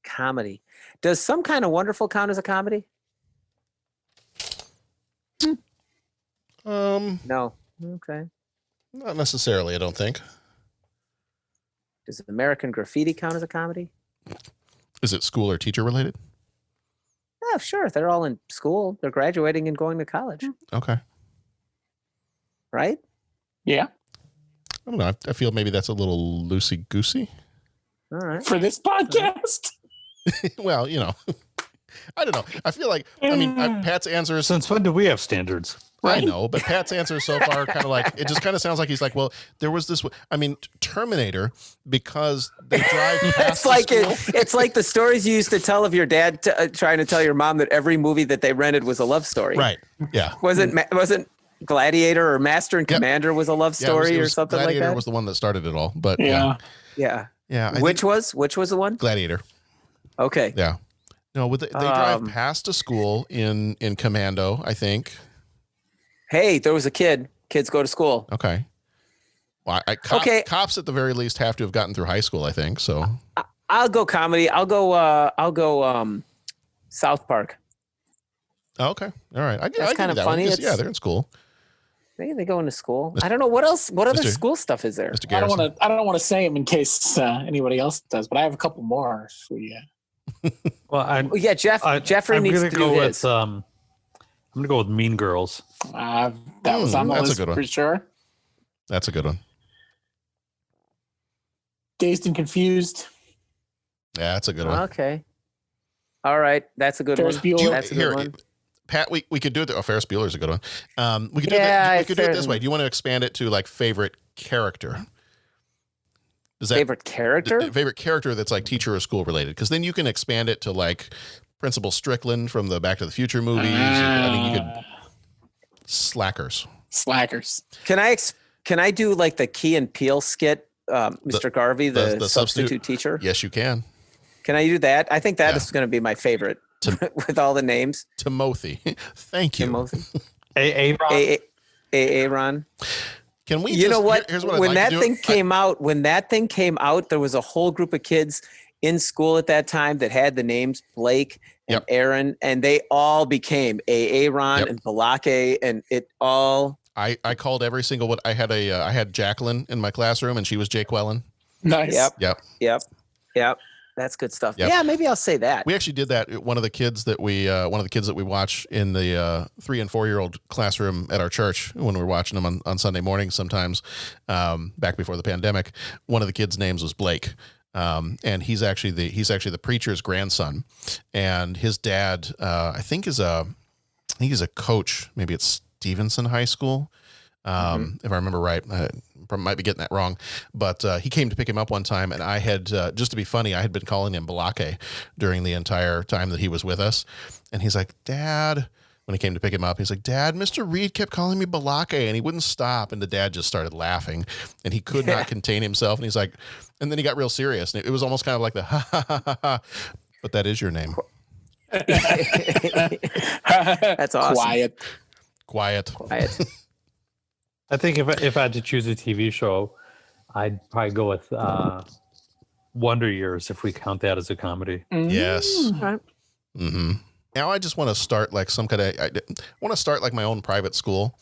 Comedy. Does Some Kind of Wonderful count as a comedy? No. Okay. Not necessarily, I don't think. Does American Graffiti count as a comedy? Is it school or teacher related? Oh, sure. They're all in school. They're graduating and going to college. Okay. Right? Yeah. I don't know. I feel maybe that's a little loosey-goosey. All right. For this podcast? Well, I don't know. I feel like, Pat's answer is... Since when do we have standards? I know, but Pat's answer so far kind of like, it just kind of sounds like he's like, well, there was this, Terminator, because they drive past it's like the stories you used to tell of your dad trying to tell your mom that every movie that they rented was a love story. Right. Yeah. Wasn't Gladiator or Master and Commander was a love story or something Gladiator like that? Gladiator was the one that started it all, but Yeah. Which I was the one? Gladiator. Okay. Yeah. No, they drive past a school in Commando, I think. Hey, there was a kid. Kids go to school. Okay. Well, cops at the very least have to have gotten through high school, I think. So I'll go comedy. I'll go South Park. Oh, okay. All right. That's kind of funny. Yeah, they're in school. Maybe they go into school. I don't know what else. What other school stuff is there? I don't want to say them in case anybody else does, but I have a couple more for you. Well, Jeffrey needs to do his. I'm gonna go with Mean Girls. That was on the list for sure. That's a good one. Dazed and Confused. Yeah, that's a good one. Okay. All right, that's a good Ferris one. Bueller. That's a good one. Pat, we could do it. Ferris Bueller's a good one. We could do it this way. Do you want to expand it to like favorite character? Favorite character? Favorite character that's like teacher or school related, because then you can expand it to like Principal Strickland from the Back to the Future movies. You could Slackers. Can I do like the Key and Peele skit, Mr. Garvey, the substitute teacher? Yes, you can. Can I do that? I think that is going to be my favorite with all the names. Timothy. Thank you. Timothy. Aaron. Can we? You know what? Here's what I'd when like that to do. thing came out, there was a whole group of kids in school at that time that had the names Blake and Aaron, and they all became Aaron and Balake, and it all. I called every single one. I had Jacqueline in my classroom, and she was Jake Wellen. Nice. Yep. That's good stuff. Yep. Yeah, maybe I'll say that. We actually did that. One of the kids that we watch in the 3 and 4 year old classroom at our church when we were watching them on Sunday mornings sometimes, back before the pandemic. One of the kids' names was Blake. And he's actually the preacher's grandson, and his dad, I think he's a coach. Maybe it's Stevenson High School. If I remember right, might be getting that wrong, but he came to pick him up one time, and I had, just to be funny, I had been calling him Balake during the entire time that he was with us. And he's like, Dad, when he came to pick him up, he's like, Dad, Mr. Reed kept calling me Balake, and he wouldn't stop. And the dad just started laughing, and he could not contain himself. And he's like, and then he got real serious, and it was almost kind of like the ha ha ha ha ha. But that is your name. That's awesome. Quiet. I think if I had to choose a TV show, I'd probably go with Wonder Years, if we count that as a comedy. Yes. Mm-hmm. Now I just want to start like I want to start like my own private school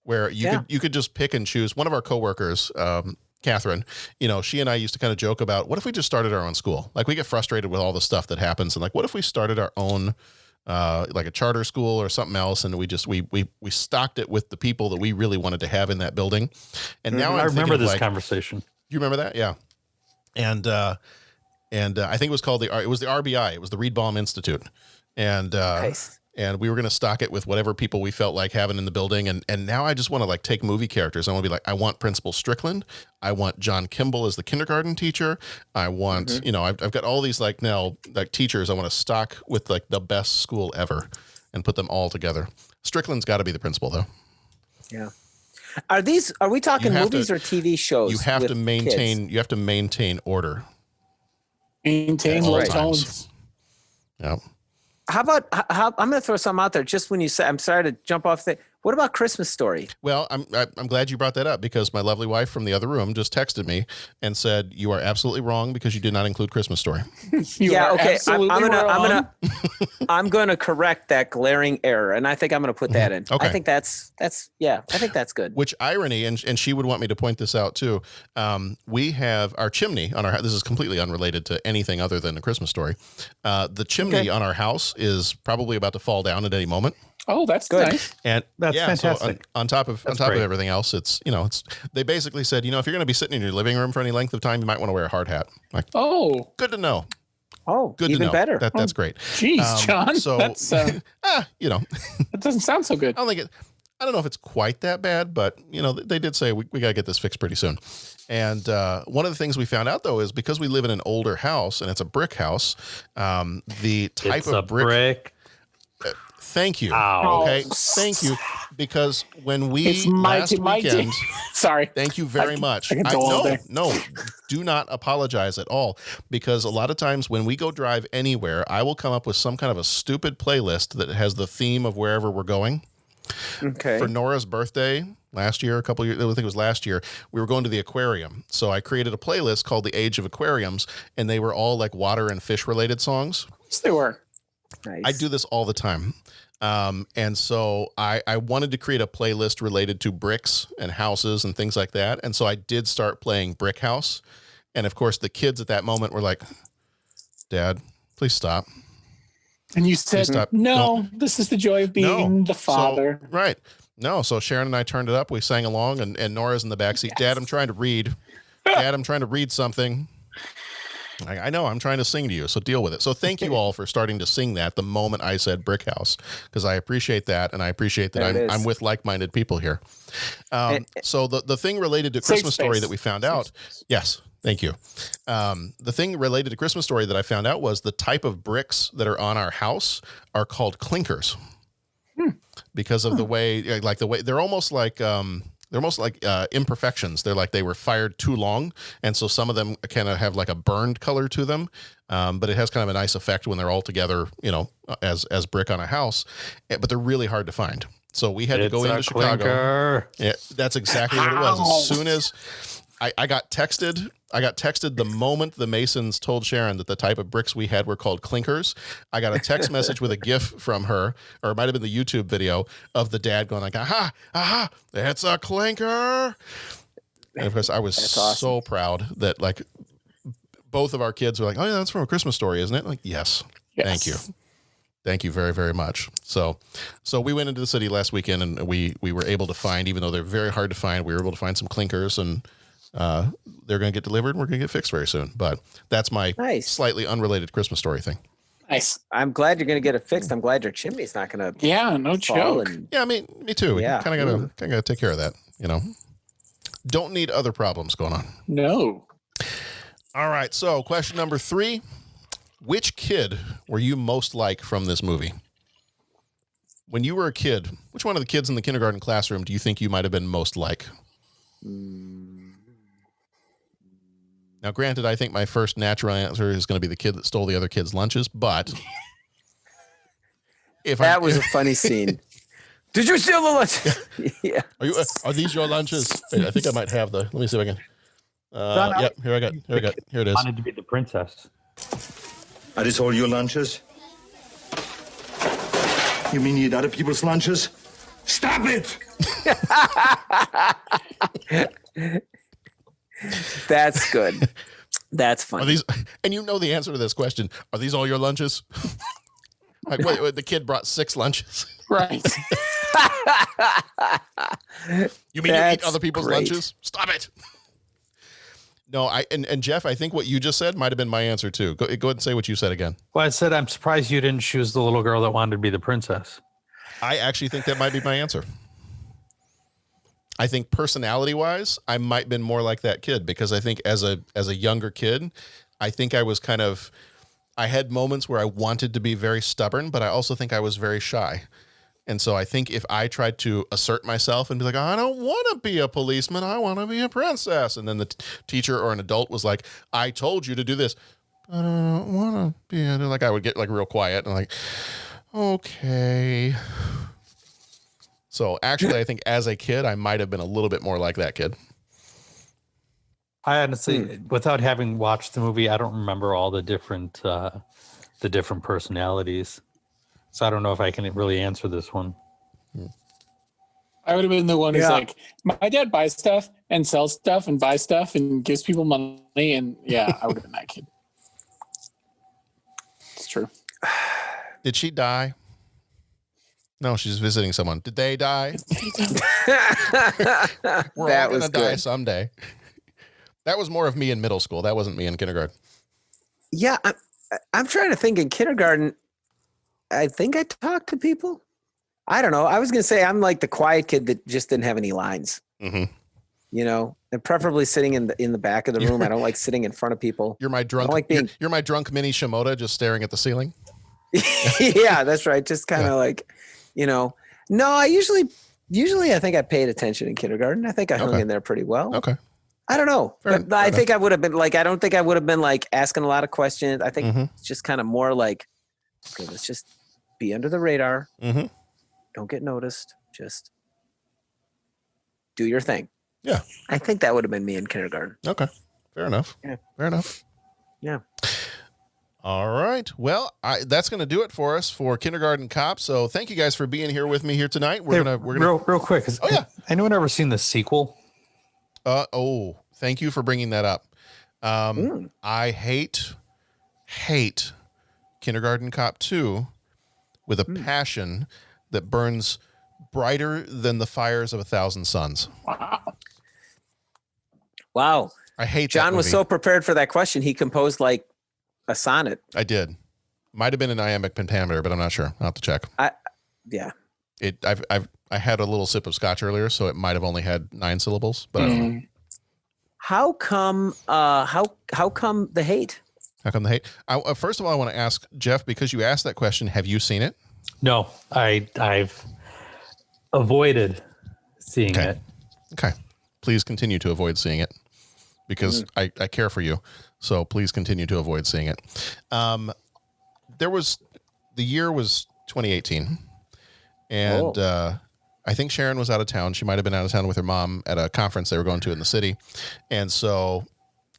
where you could just pick and choose. One of our coworkers, Catherine, she and I used to kind of joke about, what if we just started our own school? Like, we get frustrated with all the stuff that happens, and like, what if we started our own like a charter school or something else, and we stocked it with the people that we really wanted to have in that building. And now I remember this conversation. You remember that? Yeah. And I think it was called the RBI. It was the Reed Baum Institute. And nice. And we were going to stock it with whatever people we felt like having in the building. And now I just want to like take movie characters. I want to be like, I want Principal Strickland. I want John Kimball as the kindergarten teacher. I want, I've got all these like teachers I want to stock with like the best school ever and put them all together. Strickland's got to be the principal though. Yeah. Are we talking movies or TV shows? You have to maintain order. Maintain low tones. Yeah. How about, I'm going to throw something out there just when you say, I'm sorry to jump off the, what about Christmas Story? Well, I'm glad you brought that up, because my lovely wife from the other room just texted me and said, you are absolutely wrong because you did not include Christmas Story. I'm going to correct that glaring error, and I think I'm going to put that in. Okay. I think that's good. Which irony, and she would want me to point this out too. We have our chimney on our, this is completely unrelated to anything other than A Christmas Story. The chimney on our house is probably about to fall down at any moment. Oh, that's good. Nice. And that's fantastic. So on top of everything else, it's they basically said, if you're going to be sitting in your living room for any length of time, you might want to wear a hard hat. Like, good to know. Oh, good even to know. better. That's great. Jeez, John. So that's that doesn't sound so good. I don't know if it's quite that bad, but they did say we got to get this fixed pretty soon. And one of the things we found out though is because we live in an older house and it's a brick house, the type of brick. Thank you. Ow. Okay. Thank you. Because when we it's last weekend, sorry. Thank you very much. No, do not apologize at all. Because a lot of times when we go drive anywhere, I will come up with some kind of a stupid playlist that has the theme of wherever we're going. Okay. For Nora's birthday last year, I think it was last year, we were going to the aquarium. So I created a playlist called The Age of Aquariums, and they were all like water and fish related songs. Yes, they were. Nice. I do this all the time. And so I wanted to create a playlist related to bricks and houses and things like that. And so I did start playing Brick House. And of course, the kids at that moment were like, Dad, please stop. And you said, no, this is the joy of being the father. So, right. No. So Sharon and I turned it up. We sang along, and Nora's in the backseat. Yes. Dad, I'm trying to read. Dad, I'm trying to read something. I know, I'm trying to sing to you, so deal with it. So thank you all for starting to sing that the moment I said Brick House, because I appreciate that, and I appreciate that I'm with like-minded people here. So the thing related to Christmas Story that we found out, yes, thank you. The thing related to Christmas Story that I found out was the type of bricks that are on our house are called clinkers, because of the way they're almost like they're almost like imperfections. They're like they were fired too long, and so some of them kind of have like a burned color to them. But it has kind of a nice effect when they're all together, as brick on a house. But they're really hard to find. So we had to go into Chicago. Clinker. Yeah, that's exactly what it was. As soon as I got texted the moment the Masons told Sharon that the type of bricks we had were called clinkers. I got a text message with a GIF from her, or it might have been the YouTube video of the dad going like, aha, it's a clinker. And of course, I was so proud that like both of our kids were like, oh yeah, that's from A Christmas Story, isn't it? Like, yes. Thank you. Thank you very, very much. So we went into the city last weekend, and we were able to find, even though they're very hard to find, we were able to find some clinkers, and they're going to get delivered, and we're going to get fixed very soon. But that's my slightly unrelated Christmas Story thing. Nice. I'm glad you're going to get it fixed. I'm glad your chimney's not going to. Yeah, no joke. Yeah, I mean, me too. Yeah. Kind of got to take care of that. Don't need other problems going on. No. All right. So question number 3. Which kid were you most like from this movie? When you were a kid, which one of the kids in the kindergarten classroom do you think you might have been most like? Now, granted, I think my first natural answer is going to be the kid that stole the other kids' lunches, but that was a funny scene. Did you steal the lunch? Yeah. Are these your lunches? Wait, I think I might have the. Let me see if I can. Yep. Here I got. Here it is. Wanted to be the princess. Are these all your lunches? You mean you eat other people's lunches? Stop it! That's good. That's funny. Are these, and you know the answer to this question. Are these all your lunches? Like, wait, the kid brought 6 lunches. Right. You mean you eat other people's lunches? Stop it. No, and Jeff, I think what you just said might have been my answer too. Go ahead and say what you said again. Well, I said I'm surprised you didn't choose the little girl that wanted to be the princess. I actually think that might be my answer. I think personality-wise, I might have been more like that kid, because I think as a younger kid, I think I was I had moments where I wanted to be very stubborn, but I also think I was very shy. And so I think if I tried to assert myself and be like, I don't want to be a policeman, I want to be a princess. And then the teacher or an adult was like, I told you to do this. I don't want to be. Like I would get like real quiet and like, okay. So actually, I think as a kid, I might have been a little bit more like that kid. I honestly, without having watched the movie, I don't remember all the different personalities. So I don't know if I can really answer this one. I would have been the one who's like, my dad buys stuff and sells stuff and buys stuff and gives people money. And yeah, I would have been that kid. It's true. Did she die? No, she's visiting someone. Did they die? We're all going to die someday. That was more of me in middle school. That wasn't me in kindergarten. Yeah, I'm trying to think. In kindergarten, I think I talked to people. I don't know. I was going to say I'm like the quiet kid that just didn't have any lines. Mm-hmm. And preferably sitting in the back of the room. I don't like sitting in front of people. You're my drunk. You're my drunk mini Shimoda, just staring at the ceiling. Yeah, that's right. Just kind of like, No, I usually I think I paid attention in kindergarten. I think I hung in there pretty well. Okay. I don't know. But I think I would have been like, I don't think I would have been like asking a lot of questions. I think it's just kind of more like, okay, let's just be under the radar. Mm-hmm. Don't get noticed. Just do your thing. Yeah. I think that would have been me in kindergarten. Okay. Fair enough. Yeah. Fair enough. Yeah. All right. Well, that's going to do it for us for Kindergarten Cop. So thank you guys for being here with me here tonight. We're gonna real quick. Oh yeah. Anyone ever seen the sequel? Thank you for bringing that up. I hate Kindergarten Cop 2 with a passion that burns brighter than the fires of 1,000 suns. Wow. I hate John that was movie. so prepared for that question. He composed like a sonnet. I did. Might have been an iambic pentameter, but I'm not sure. I'll have to check. Yeah. I had a little sip of scotch earlier, so it might have only had 9 syllables, but I don't know. How come the hate? How come the hate? First of all, I want to ask Jeff, because you asked that question, have you seen it? No, I've avoided seeing it. Okay. Please continue to avoid seeing it because I care for you. So please continue to avoid seeing it. The year was 2018. And I think Sharon was out of town. She might have been out of town with her mom at a conference they were going to in the city. And so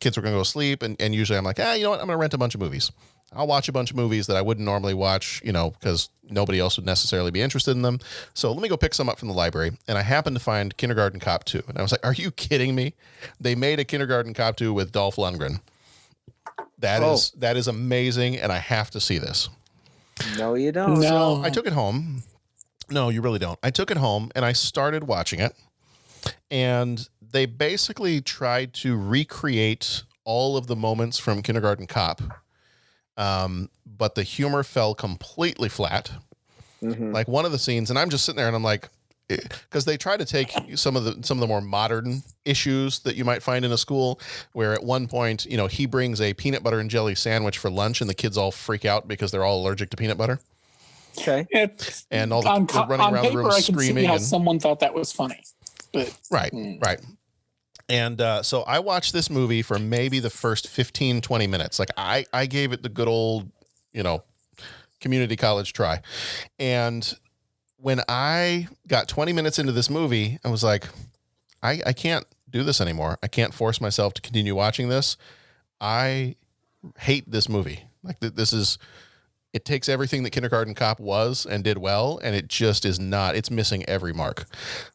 kids were going to go to sleep. And usually I'm like, you know what? I'm going to rent a bunch of movies. I'll watch a bunch of movies that I wouldn't normally watch, because nobody else would necessarily be interested in them. So let me go pick some up from the library. And I happened to find Kindergarten Cop 2. And I was like, are you kidding me? They made a Kindergarten Cop 2 with Dolph Lundgren. That is amazing. And I have to see this. No, you don't. No. So I took it home. No, you really don't. I took it home and I started watching it. And they basically tried to recreate all of the moments from Kindergarten Cop. But the humor fell completely flat. Mm-hmm. Like one of the scenes, and I'm just sitting there and I'm like, because they try to take some of the more modern issues that you might find in a school, where at one point, he brings a peanut butter and jelly sandwich for lunch, and the kids all freak out because they're all allergic to peanut butter. Okay, and all the running around the room I screaming. Can see how someone thought that was funny, but right. And so I watched this movie for maybe the first 15, 20 minutes. Like I gave it the good old, community college try. And when I got 20 minutes into this movie, I was like, I can't do this anymore. I can't force myself to continue watching this. I hate this movie. Like it takes everything that Kindergarten Cop was and did well, and it just is not, it's missing every mark.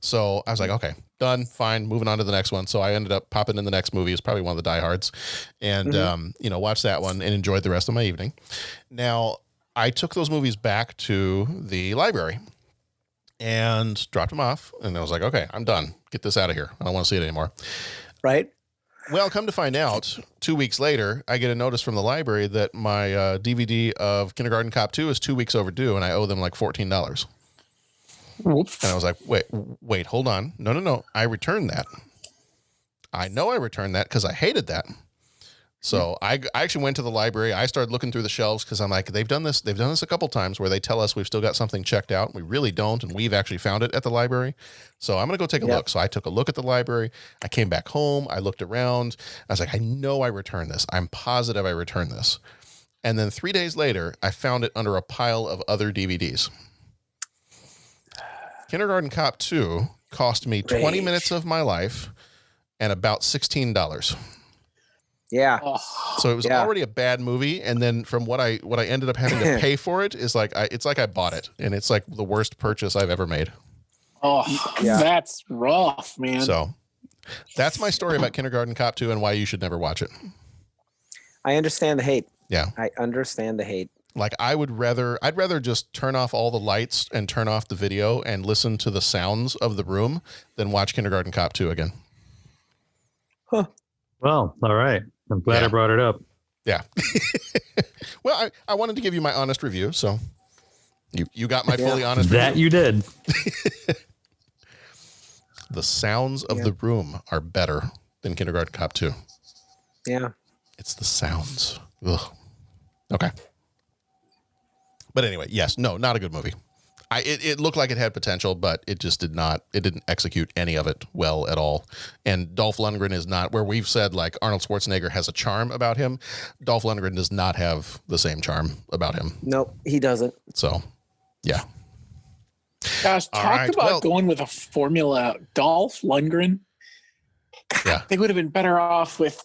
So I was like, okay, done, fine, moving on to the next one. So I ended up popping in the next movie. It's probably one of the diehards, and, watched that one and enjoyed the rest of my evening. Now, I took those movies back to the library and dropped them off, and I was like, okay, I'm done. Get this out of here. I don't want to see it anymore. Right. Well, come to find out, 2 weeks later, I get a notice from the library that my DVD of Kindergarten Cop 2 is 2 weeks overdue, and I owe them like $14. Whoops. And I was like, wait, hold on. No. I returned that. I know I returned that because I hated that. So I actually went to the library. I started looking through the shelves because I'm like, they've done this a couple times where they tell us we've still got something checked out. We really don't, and we've actually found it at the library. So I'm going to go take a look. So I took a look at the library. I came back home. I looked around. I was like, I know I returned this. I'm positive I returned this. And then 3 days later, I found it under a pile of other DVDs. Kindergarten Cop 2 cost me 20 minutes of my life and about $16. Yeah. So it was already a bad movie, and then from what I ended up having to pay for it is like it's like I bought it, and it's like the worst purchase I've ever made. That's rough, man. So that's my story about Kindergarten Cop 2 and why you should never watch it. I understand the hate. Yeah. I understand the hate. Like I'd rather just turn off all the lights and turn off the video and listen to the sounds of the room than watch Kindergarten Cop 2 again. Huh. Well, all right. I'm glad I brought it up. Yeah. Well, I wanted to give you my honest review, so you got my fully honest review. That you did. The sounds of the room are better than Kindergarten Cop 2. Yeah. It's the sounds. Ugh. Okay. But anyway, yes, no, not a good movie. It looked like it had potential, but it just didn't execute any of it well at all. And Dolph Lundgren is not, where we've said like Arnold Schwarzenegger has a charm about him. Dolph Lundgren does not have the same charm about him. Nope, he doesn't. So, yeah. Gosh, talk about going with a formula. Dolph Lundgren. God, they would have been better off with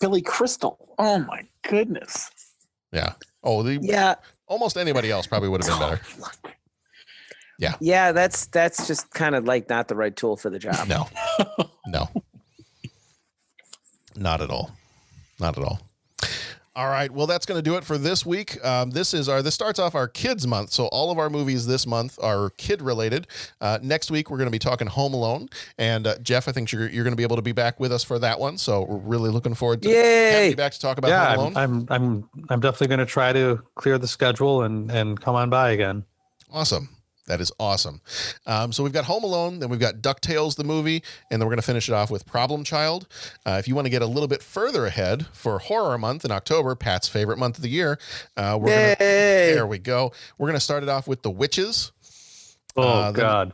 Billy Crystal. Oh my goodness. Yeah. Almost anybody else probably would have been better. Yeah. Yeah, that's just kind of like not the right tool for the job. No. Not at all. Not at all. All right. Well, that's going to do it for this week. This starts off our kids month. So all of our movies this month are kid related. Next week, we're going to be talking Home Alone. And Jeff, I think you're going to be able to be back with us for that one. So we're really looking forward to having you back to talk about Home Alone. I'm definitely going to try to clear the schedule and come on by again. Awesome. That is awesome. So we've got Home Alone, then we've got DuckTales, the movie, and then we're going to finish it off with Problem Child. If you want to get a little bit further ahead for Horror Month in October, Pat's favorite month of the year, there we go. We're going to start it off with The Witches. Oh, God.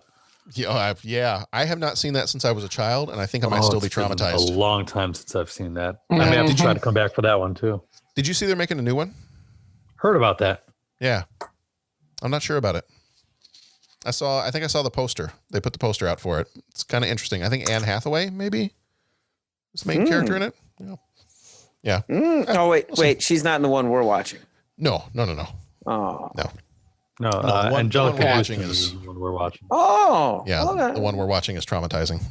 Yeah, I have not seen that since I was a child, and I think I might still be it's been traumatized. A long time since I've seen that. I may have to try to come back for that one too. Did you see they're making a new one? Heard about that. Yeah. I'm not sure about it. I think I saw the poster. They put the poster out for it. It's kind of interesting. I think Anne Hathaway maybe is the main character in it. Yeah. Oh wait, she's not in the one we're watching. No. Oh. No, the one Angelica we're Houston watching is the one we're watching. Oh. Yeah, okay. the one we're watching is traumatizing.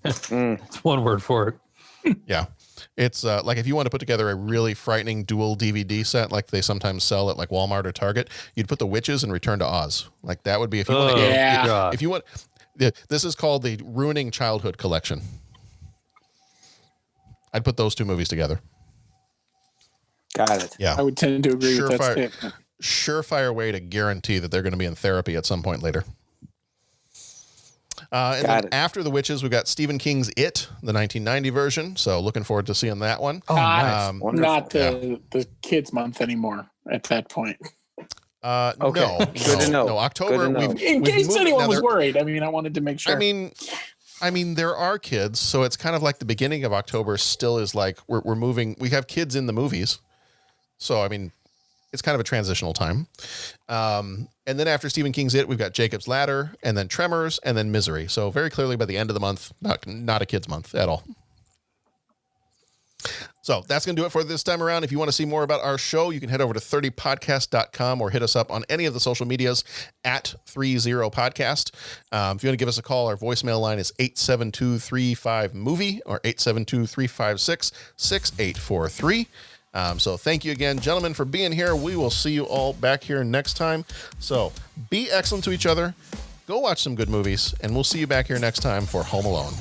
It's one word for it. Yeah. It's like if you want to put together a really frightening dual DVD set like they sometimes sell at like Walmart or Target, you'd put The Witches and Return to Oz. Like that would be if you want to if you want. This is called the Ruining Childhood Collection. I'd put those two movies together. Got it. Yeah. I would tend to agree with that statement. Surefire way to guarantee that they're going to be in therapy at some point later. And then after The Witches, we've got Stephen King's It, the 1990 version. So looking forward to seeing that one. Oh, nice. Not the kids' month anymore at that point. Okay. Good to know. No, October. In case anyone was worried. I mean, I wanted to make sure. I mean, there are kids, so it's kind of like the beginning of October still is like we're moving. We have kids in the movies. So, I mean, it's kind of a transitional time. And then after Stephen King's It, we've got Jacob's Ladder, and then Tremors, and then Misery. So very clearly by the end of the month, not a kids month at all. So that's going to do it for this time around. If you want to see more about our show, you can head over to 30podcast.com or hit us up on any of the social medias at 30podcast. If you want to give us a call, our voicemail line is 872-35-MOVIE or 872-356-6843. So thank you again, gentlemen, for being here. We will see you all back here next time. So be excellent to each other. Go watch some good movies, and we'll see you back here next time for Home Alone.